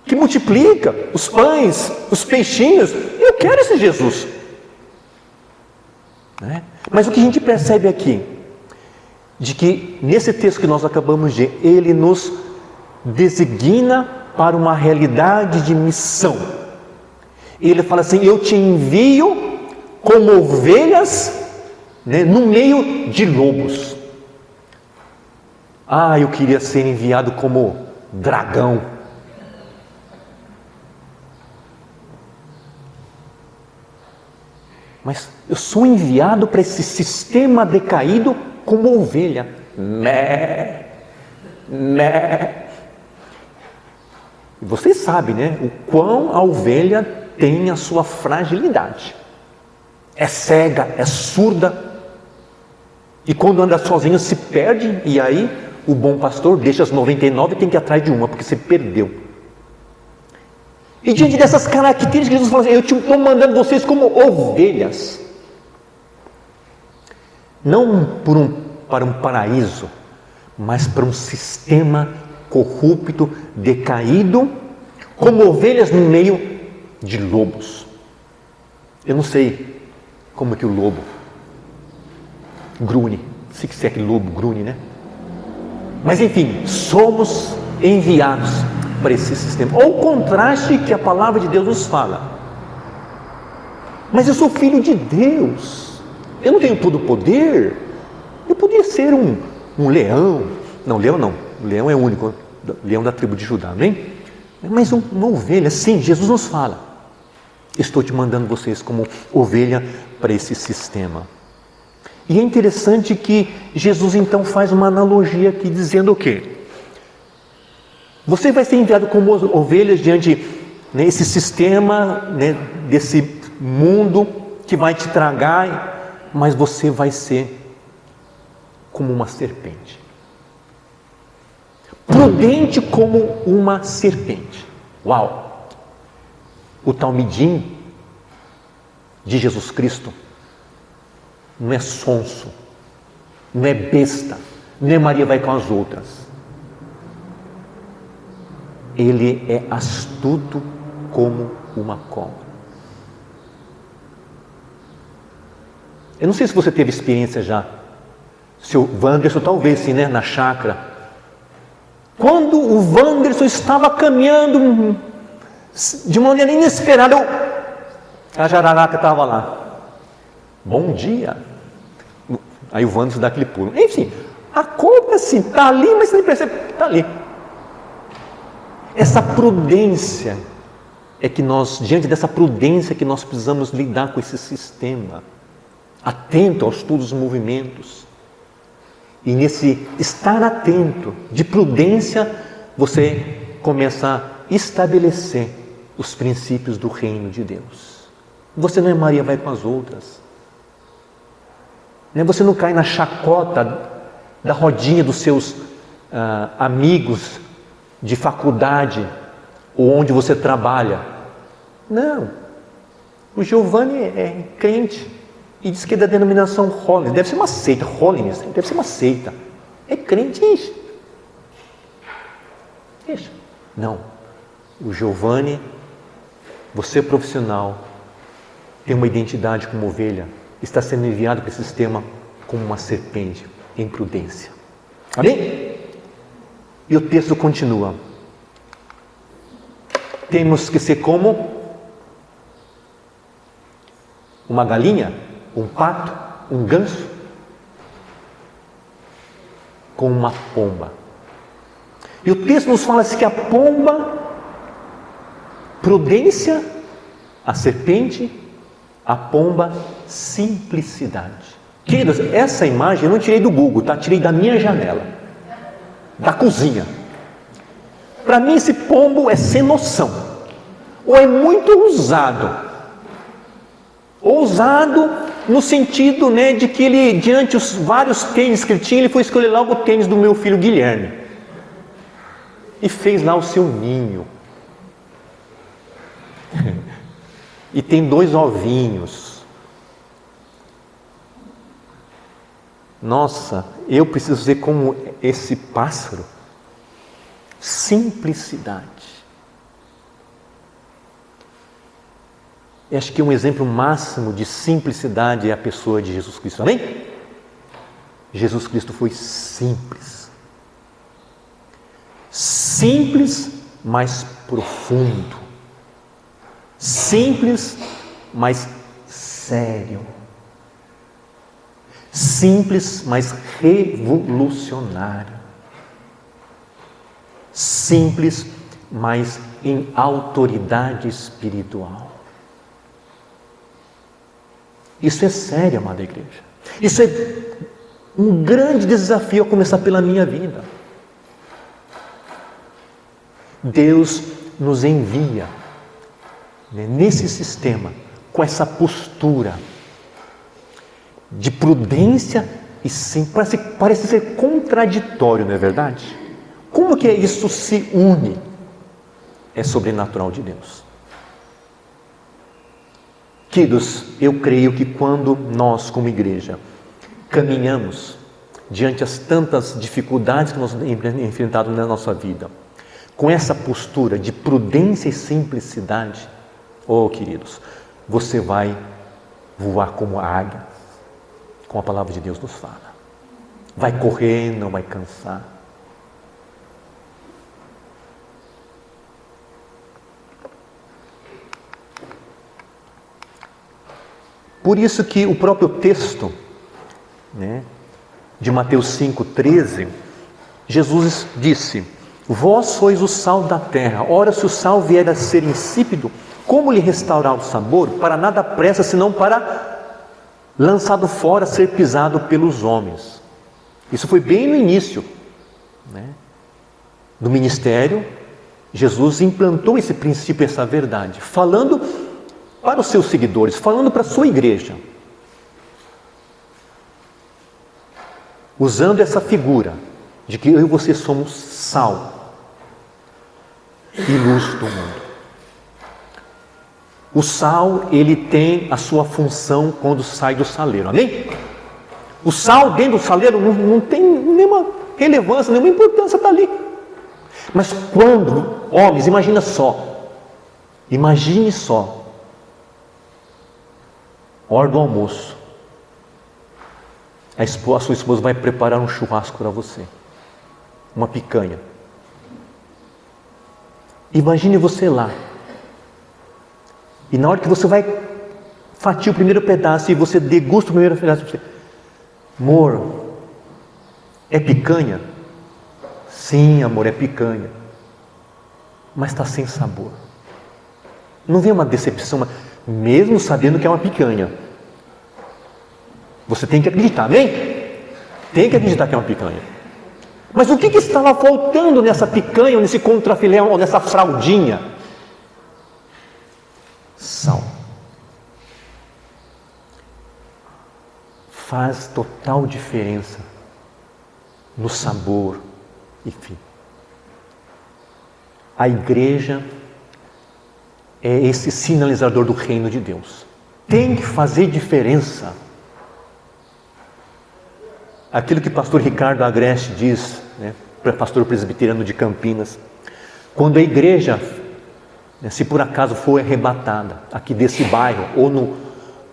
Que multiplica os pães, os peixinhos, eu quero esse Jesus. Mas o que a gente percebe aqui, de que nesse texto que nós acabamos de ler, ele nos designa para uma realidade de missão. Ele fala assim: eu te envio como ovelhas no meio de lobos. Eu queria ser enviado como dragão. Mas eu sou enviado para esse sistema decaído como ovelha. E vocês sabem, o quão a ovelha tem a sua fragilidade. É cega, é surda. E quando anda sozinho se perde, e aí o bom pastor deixa as 99 e tem que ir atrás de uma, porque você perdeu. E diante dessas características, Jesus fala assim: eu estou mandando vocês como ovelhas. Não para um paraíso, mas para um sistema corrupto, decaído, como ovelhas no meio de lobos. Eu não sei como é que o lobo grune, se é que lobo grune, né? Mas enfim, somos enviados para esse sistema. Olha o contraste que a palavra de Deus nos fala. Mas eu sou filho de Deus, eu não tenho todo o poder. Eu podia ser um leão. Não, leão não, o leão é o único, leão da tribo de Judá, amém? Mas uma ovelha, sim, Jesus nos fala: estou te mandando vocês como ovelha para esse sistema. E é interessante que Jesus então faz uma analogia aqui, dizendo o quê? Você vai ser enviado como ovelhas diante desse sistema, desse mundo que vai te tragar, mas você vai ser como uma serpente. Prudente como uma serpente. Uau! O talmidim de Jesus Cristo não é sonso, não é besta, não é Maria vai com as outras. Ele é astuto como uma cobra. Eu não sei se você teve experiência já. Seu Wanderson talvez sim, na chácara. Quando o Wanderson estava caminhando de uma maneira inesperada, a jararaca estava lá. Bom dia. Aí o Wanderson dá aquele pulo. Enfim, a cobra assim, está ali, mas você nem percebe, está ali. Essa prudência é que diante dessa prudência que nós precisamos lidar com esse sistema, atento aos todos os movimentos. E nesse estar atento, de prudência, você começa a estabelecer os princípios do reino de Deus. Você não é Maria vai com as outras. Você não cai na chacota da rodinha dos seus amigos de faculdade ou onde você trabalha. Não. O Giovanni é crente e diz que é da denominação Holiness. Deve ser uma seita. Holiness deve ser uma seita. É crente isso. Isso. Não. O Giovanni, você profissional, tem uma identidade como ovelha, está sendo enviado para esse sistema como uma serpente, em prudência. Amém? E o texto continua. Temos que ser como uma galinha, um pato, um ganso, com uma pomba. E o texto nos fala assim que a pomba, prudência, a serpente, a pomba, simplicidade. Queridos, essa imagem eu não tirei do Google, tá? Tirei da minha janela, da cozinha. Para mim esse pombo é sem noção, ou é muito ousado. Ousado no sentido de que ele, diante os vários tênis que ele tinha, ele foi escolher logo o tênis do meu filho Guilherme. E fez lá o seu ninho. E tem 2 ovinhos. Nossa, eu preciso ser como esse pássaro. Simplicidade. Eu acho que um exemplo máximo de simplicidade é a pessoa de Jesus Cristo. Amém? Jesus Cristo foi simples. Simples, mas profundo. Simples, mas sério. Simples, mas revolucionário. Simples, mas em autoridade espiritual. Isso é sério, amada igreja. Isso é um grande desafio a começar pela minha vida. Deus nos envia nesse sistema com essa postura de prudência e sim, parece ser contraditório, não é verdade? Como que isso se une? É sobrenatural de Deus. Queridos, eu creio que quando nós, como igreja, caminhamos diante das tantas dificuldades que nós enfrentamos na nossa vida, com essa postura de prudência e simplicidade, oh queridos, você vai voar como a águia, como a palavra de Deus nos fala. Vai correr, não vai cansar. Por isso que o próprio texto, de Mateus 5,13, Jesus disse: vós sois o sal da terra. Ora, se o sal vier a ser insípido, como lhe restaurar o sabor? Para nada presta, senão para lançado fora, ser pisado pelos homens. Isso foi bem no início do ministério. Jesus implantou esse princípio, essa verdade, falando para os seus seguidores, falando para a sua igreja, usando essa figura de que eu e você somos sal e luz do mundo. O sal, ele tem a sua função quando sai do saleiro, amém? O sal dentro do saleiro não tem nenhuma relevância, nenhuma importância, está ali. Mas quando, homens, imagine só, hora do almoço, a sua esposa vai preparar um churrasco para você, uma picanha. Imagine você lá, e na hora que você vai fatiar o primeiro pedaço e você degusta o primeiro pedaço, você, amor, é picanha? Sim, amor, é picanha, mas está sem sabor. Não vem uma decepção, mesmo sabendo que é uma picanha? Você tem que acreditar, amém? Tem que acreditar que é uma picanha. Mas o que estava faltando nessa picanha, ou nesse contrafilé, ou nessa fraldinha? Sal. Faz total diferença no sabor, enfim. A igreja é esse sinalizador do reino de Deus. Tem que fazer diferença. Aquilo que o pastor Ricardo Agreste diz, para o pastor presbiteriano de Campinas, quando a igreja, se por acaso for arrebatada aqui desse bairro, ou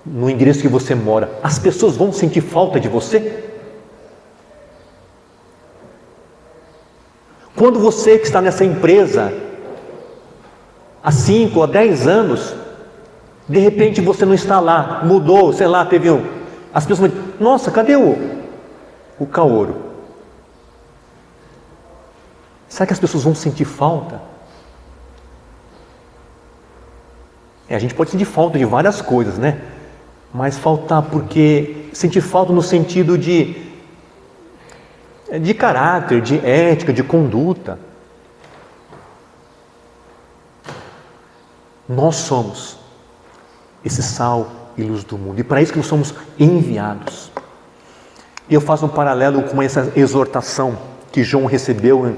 no endereço que você mora, as pessoas vão sentir falta de você? Quando você que está nessa empresa há 5 ou 10 anos, de repente você não está lá, mudou, sei lá, teve as pessoas vão dizer, nossa, cadê o Kaoro? Será que as pessoas vão sentir falta? A gente pode sentir falta de várias coisas, mas faltar porque sentir falta no sentido de caráter, de ética, de conduta. Nós somos esse sal e luz do mundo, e para isso que nós somos enviados. E eu faço um paralelo com essa exortação que João recebeu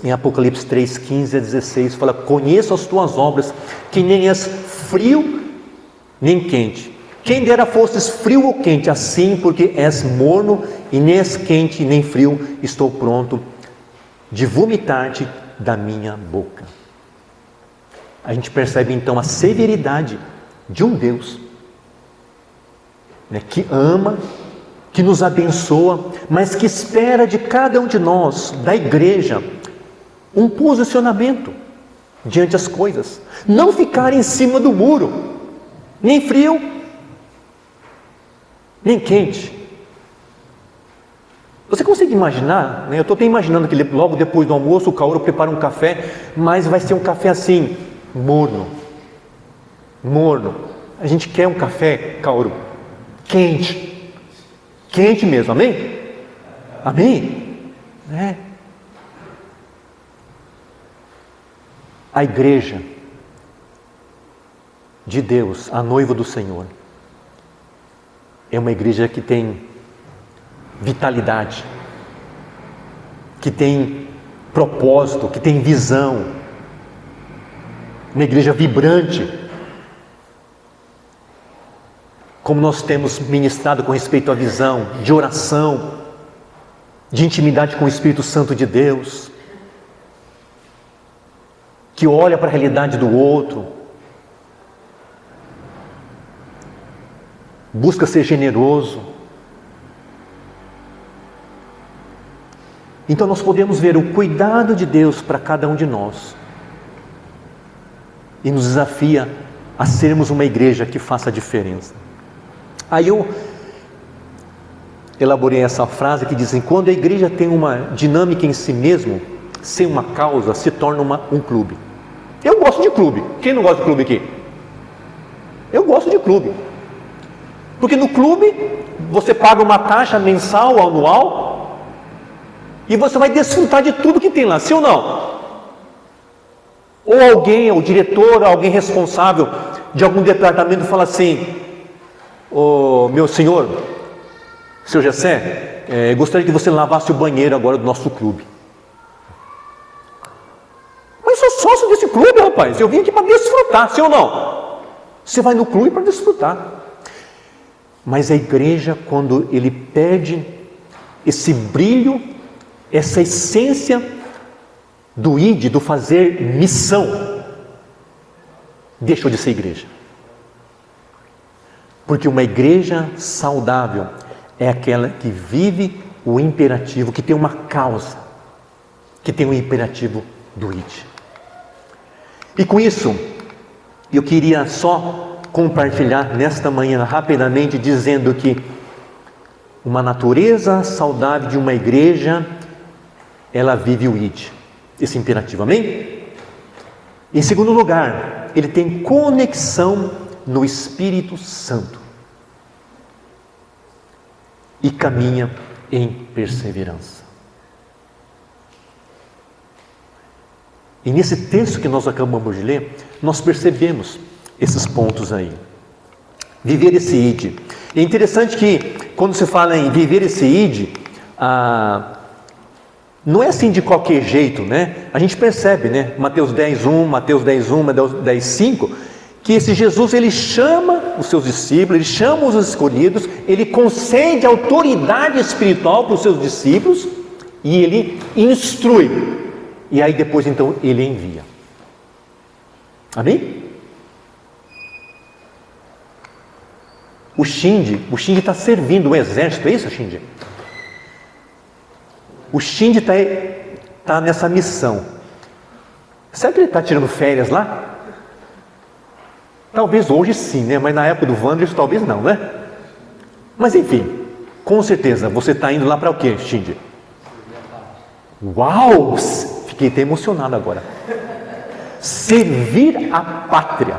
em Apocalipse 3, 15 a 16, fala: conheço as tuas obras, que nem és frio nem quente. Quem dera fosses frio ou quente, assim, porque és morno e nem és quente nem frio, estou pronto de vomitar-te da minha boca. A gente percebe então a severidade de um Deus que ama, que nos abençoa, mas que espera de cada um de nós, da igreja, um posicionamento diante das coisas. Não ficar em cima do muro, nem frio, nem quente. Você consegue imaginar? Eu estou até imaginando que logo depois do almoço o Kaoro prepara um café, mas vai ser um café assim, morno. A gente quer um café, Kaoro, quente mesmo, amém? Amém? A igreja de Deus, a noiva do Senhor, é uma igreja que tem vitalidade, que tem propósito, que tem visão, uma igreja vibrante, como nós temos ministrado com respeito à visão, de oração, de intimidade com o Espírito Santo de Deus, que olha para a realidade do outro, busca ser generoso. Então nós podemos ver o cuidado de Deus para cada um de nós e nos desafia a sermos uma igreja que faça a diferença. Aí eu elaborei essa frase que diz: quando a igreja tem uma dinâmica em si mesmo, sem uma causa, se torna um clube. Eu gosto de clube. Quem não gosta de clube aqui? Eu gosto de clube. Porque no clube você paga uma taxa mensal ou anual e você vai desfrutar de tudo que tem lá, sim ou não? Ou alguém, o diretor, alguém responsável de algum departamento fala assim: ô meu senhor, seu Gessé, gostaria que você lavasse o banheiro agora do nosso clube. Mas sou sócio desse clube, rapaz, eu vim aqui para desfrutar, sim ou não? Você vai no clube para desfrutar. Mas a igreja, quando ele perde esse brilho, essa essência do id, do fazer missão, deixou de ser igreja. Porque uma igreja saudável é aquela que vive o imperativo, que tem uma causa, que tem o imperativo do id. E com isso, eu queria só compartilhar nesta manhã rapidamente, dizendo que uma natureza saudável de uma igreja, ela vive o id, esse imperativo, amém? Em segundo lugar, ele tem conexão no Espírito Santo e caminha em perseverança. E nesse texto que nós acabamos de ler, nós percebemos esses pontos aí. Viver esse id. É interessante que quando se fala em viver esse id, não é assim de qualquer jeito, né? A gente percebe, né? Mateus 10:1, Mateus 10:1, Mateus 10:5, que esse Jesus, ele chama os seus discípulos, ele chama os escolhidos, ele concede autoridade espiritual para os seus discípulos e ele instrui. E aí depois então ele envia. Amém? O Shinji está servindo o exército, é isso, Shinji? O Shinji está nessa missão. Será que ele está tirando férias lá? Talvez hoje sim, né? Mas na época do Wanderers talvez não, né? Mas enfim, com certeza, você está indo lá para o quê, Shinji? Uau! Fiquei até emocionado agora. Servir a pátria.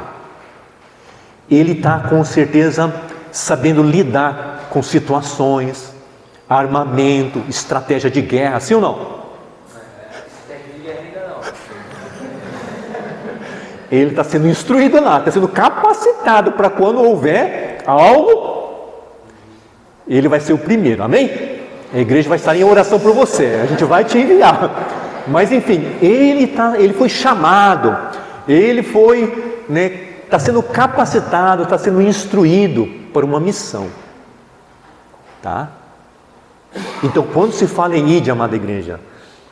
Ele está com certeza sabendo lidar com situações, armamento, estratégia de guerra, sim ou não? Ele está sendo instruído lá, está sendo capacitado para quando houver algo, ele vai ser o primeiro, amém? A igreja vai estar em oração por você, a gente vai te enviar. Mas enfim, ele foi chamado, ele foi, está sendo capacitado, está sendo instruído para uma missão, tá? Então, quando se fala em id, amada igreja,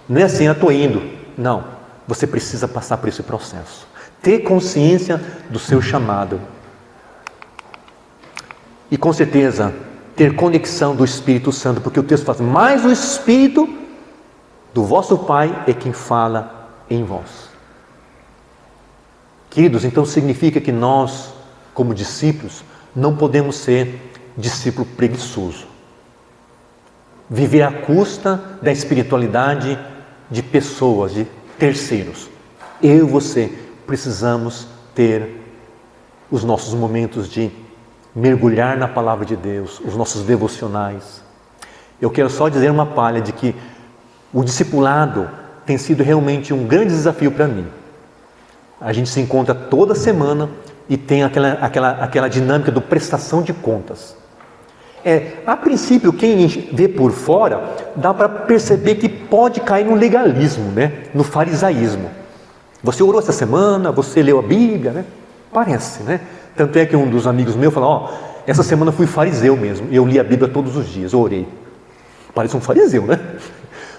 não é assim, eu estou indo. Não, você precisa passar por esse processo. Ter consciência do seu chamado. E com certeza, ter conexão do Espírito Santo, porque o texto fala, mas o Espírito do vosso Pai é quem fala em vós. Queridos, então significa que nós, como discípulos, não podemos ser discípulo preguiçoso. Viver à custa da espiritualidade de pessoas, de terceiros. Eu e você precisamos ter os nossos momentos de mergulhar na palavra de Deus, os nossos devocionais. Eu quero só dizer uma palha de que o discipulado tem sido realmente um grande desafio para mim. A gente se encontra toda semana e tem aquela dinâmica do prestação de contas. A princípio, quem vê por fora, dá para perceber que pode cair no legalismo, né? No farisaísmo. Você orou essa semana, você leu a Bíblia, né? Parece, né? Tanto é que um dos amigos meus falou, essa semana eu fui fariseu mesmo, eu li a Bíblia todos os dias, eu orei. Parece um fariseu, né?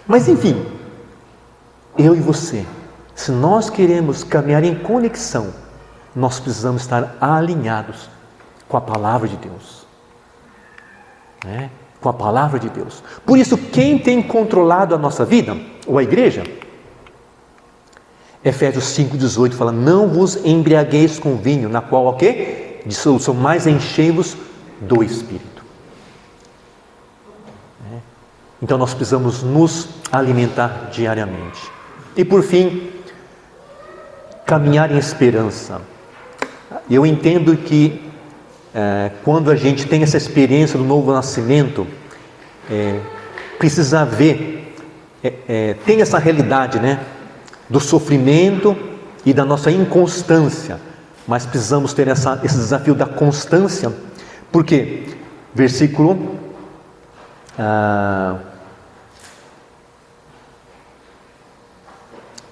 Mas enfim, eu e você, se nós queremos caminhar em conexão, nós precisamos estar alinhados com a palavra de Deus. Né? Com a palavra de Deus. Por isso, quem tem controlado a nossa vida, ou a igreja, Efésios 5,18 fala, não vos embriagueis com vinho, na qual o quê? Dissolução, mas enchei-vos do Espírito. Então nós precisamos nos alimentar diariamente. E por fim, caminhar em esperança. Eu entendo que quando a gente tem essa experiência do novo nascimento, precisa ver, tem essa realidade, né? Do sofrimento e da nossa inconstância, mas precisamos ter esse desafio da constância, porque, versículo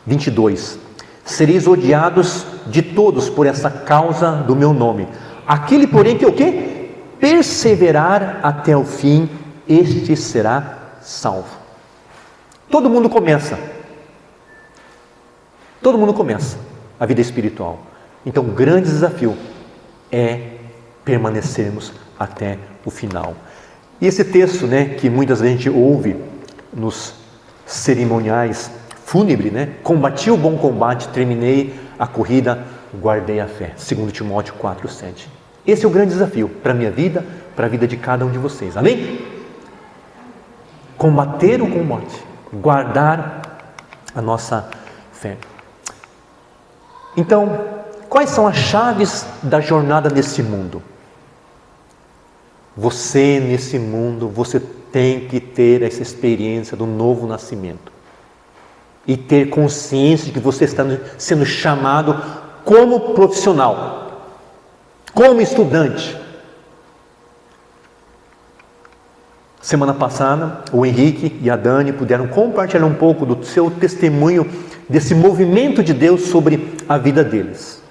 22, sereis odiados de todos por essa causa do meu nome, aquele porém que o quê? Perseverar até o fim, este será salvo. Todo mundo começa a vida espiritual. Então o grande desafio é permanecermos até o final. E esse texto, né, que muitas vezes a gente ouve nos cerimoniais fúnebres, né, combati o bom combate, terminei a corrida, guardei a fé, 2 Timóteo 4,7. Esse é o grande desafio para a minha vida, para a vida de cada um de vocês, amém? Combater o combate, guardar a nossa fé. Então, quais são as chaves da jornada nesse mundo? Você, nesse mundo, você tem que ter essa experiência do novo nascimento. E ter consciência de que você está sendo chamado como profissional, como estudante. Semana passada, o Henrique e a Dani puderam compartilhar um pouco do seu testemunho desse movimento de Deus sobre a vida deles.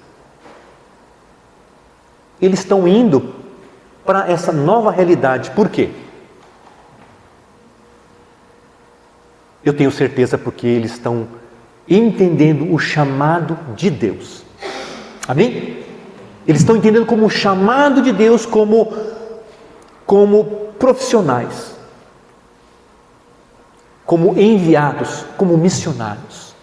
Eles estão indo para essa nova realidade. Por quê? Eu tenho certeza porque eles estão entendendo o chamado de Deus. Amém? Eles estão entendendo como o chamado de Deus como profissionais, como enviados, como missionários.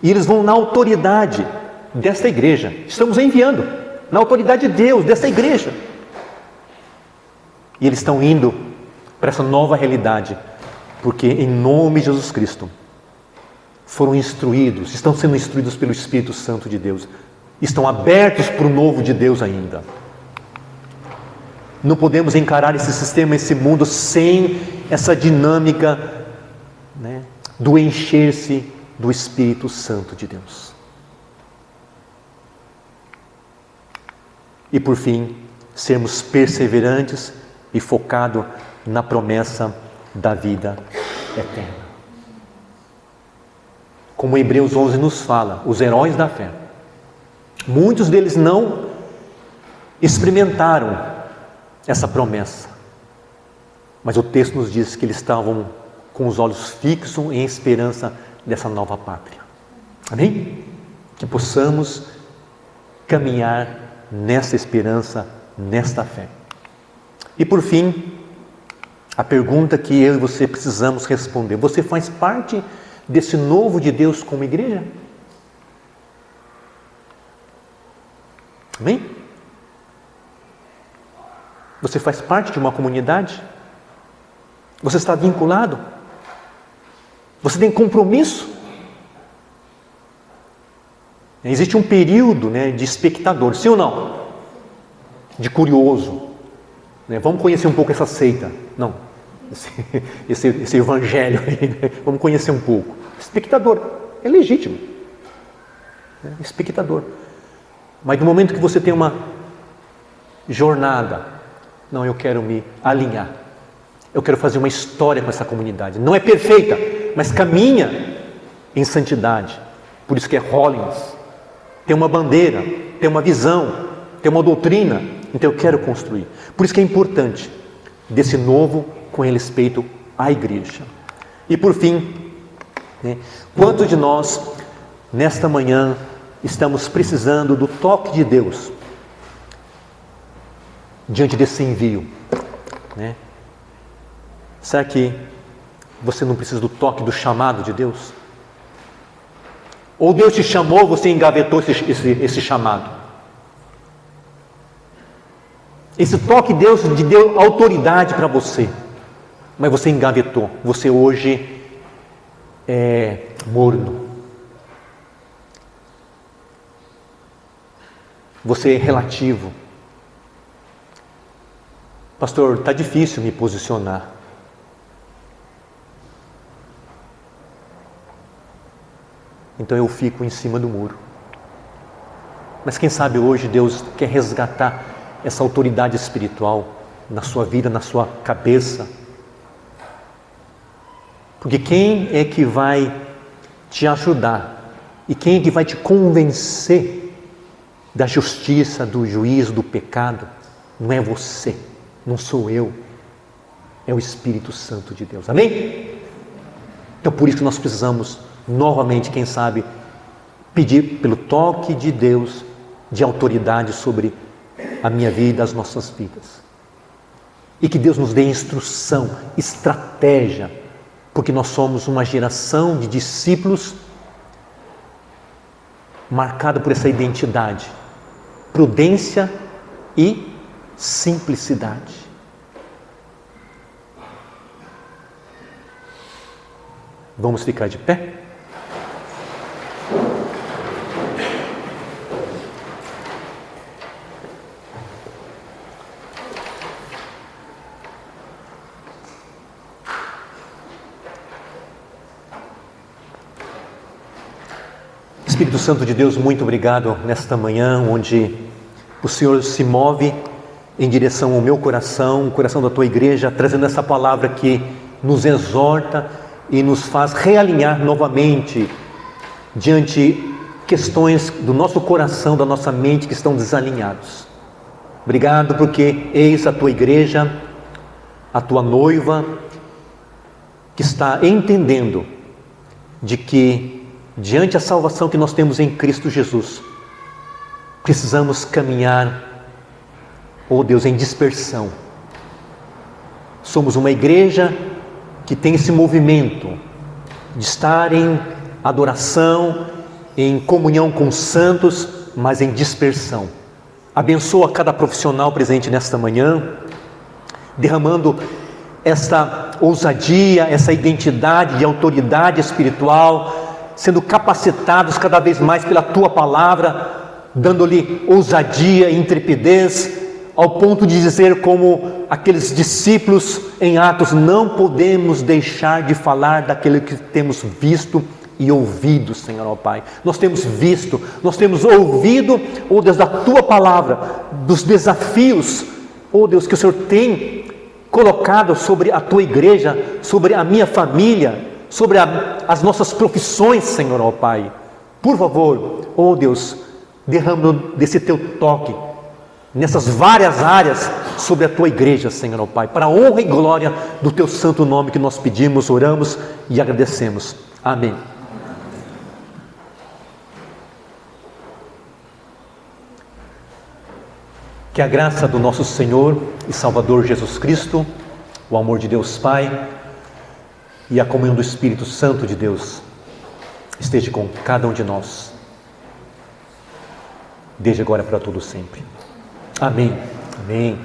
E eles vão na autoridade desta igreja. Estamos enviando na autoridade de Deus, dessa igreja. E eles estão indo para essa nova realidade, porque em nome de Jesus Cristo foram instruídos, estão sendo instruídos pelo Espírito Santo de Deus, estão abertos para o novo de Deus ainda. Não podemos encarar esse sistema, esse mundo sem essa dinâmica, né, do encher-se do Espírito Santo de Deus. E por fim, sermos perseverantes e focados na promessa da vida eterna. Como Hebreus 11 nos fala, os heróis da fé, muitos deles não experimentaram essa promessa, mas o texto nos diz que eles estavam com os olhos fixos em esperança dessa nova pátria. Amém? Que possamos caminhar nessa esperança, nesta fé. E por fim, a pergunta que eu e você precisamos responder: você faz parte desse novo de Deus como igreja? Amém? Você faz parte de uma comunidade? Você está vinculado? Você tem compromisso? Existe um período, né, de espectador, sim ou não? De curioso. Vamos conhecer um pouco essa seita. Não, esse evangelho aí, né? Vamos conhecer um pouco. Espectador, é legítimo. Espectador. Mas no momento que você tem uma jornada Não, eu quero me alinhar. Eu quero fazer uma história com essa comunidade. Não é perfeita, mas caminha em santidade. Por isso que é Holiness. Tem uma bandeira, tem uma visão, tem uma doutrina. Então eu quero construir. Por isso que é importante desse novo com respeito à igreja. E por fim, quantos de nós, nesta manhã, estamos precisando do toque de Deus diante desse envio? Será que você não precisa do toque, do chamado de Deus? Ou Deus te chamou, você engavetou esse chamado? Esse toque de Deus te deu autoridade para você, mas você engavetou. Você hoje é morno. Você é relativo. Pastor, está difícil me posicionar. Então eu fico em cima do muro. Mas quem sabe hoje Deus quer resgatar essa autoridade espiritual na sua vida, na sua cabeça. Porque quem é que vai te ajudar? E quem é que vai te convencer da justiça, do juízo, do pecado? Não é você, não sou eu. É o Espírito Santo de Deus. Amém? Então por isso que nós precisamos novamente, quem sabe, pedir pelo toque de Deus, de autoridade sobre a minha vida, as nossas vidas. E que Deus nos dê instrução, estratégia, porque nós somos uma geração de discípulos marcada por essa identidade, prudência e simplicidade. Vamos ficar de pé? Espírito Santo de Deus, muito obrigado nesta manhã, onde o Senhor se move em direção ao meu coração, o coração da tua igreja, trazendo essa palavra que nos exorta e nos faz realinhar novamente diante questões do nosso coração, da nossa mente que estão desalinhados. Obrigado porque eis a tua igreja, a tua noiva, que está entendendo de que diante da salvação que nós temos em Cristo Jesus, precisamos caminhar, oh Deus, em dispersão. Somos uma igreja que tem esse movimento de estar em adoração, em comunhão com os santos, mas em dispersão. Abençoa cada profissional presente nesta manhã, derramando essa ousadia, essa identidade de autoridade espiritual, sendo capacitados cada vez mais pela tua palavra, dando-lhe ousadia e intrepidez, ao ponto de dizer como aqueles discípulos em Atos: não podemos deixar de falar daquilo que temos visto e ouvido, Senhor, ó Pai. Nós temos visto, nós temos ouvido, ó Deus, da tua palavra, dos desafios, ó Deus, que o Senhor tem colocado sobre a tua igreja, sobre a minha família, sobre as nossas profissões, Senhor, ó Pai. Por favor, ó Deus, derrama desse teu toque nessas várias áreas sobre a tua igreja, Senhor, ó Pai, para a honra e glória do teu santo nome que nós pedimos, oramos e agradecemos. Amém. Que a graça do nosso Senhor e Salvador Jesus Cristo, o amor de Deus Pai e a comunhão do Espírito Santo de Deus esteja com cada um de nós, desde agora para todo sempre. Amém. Amém.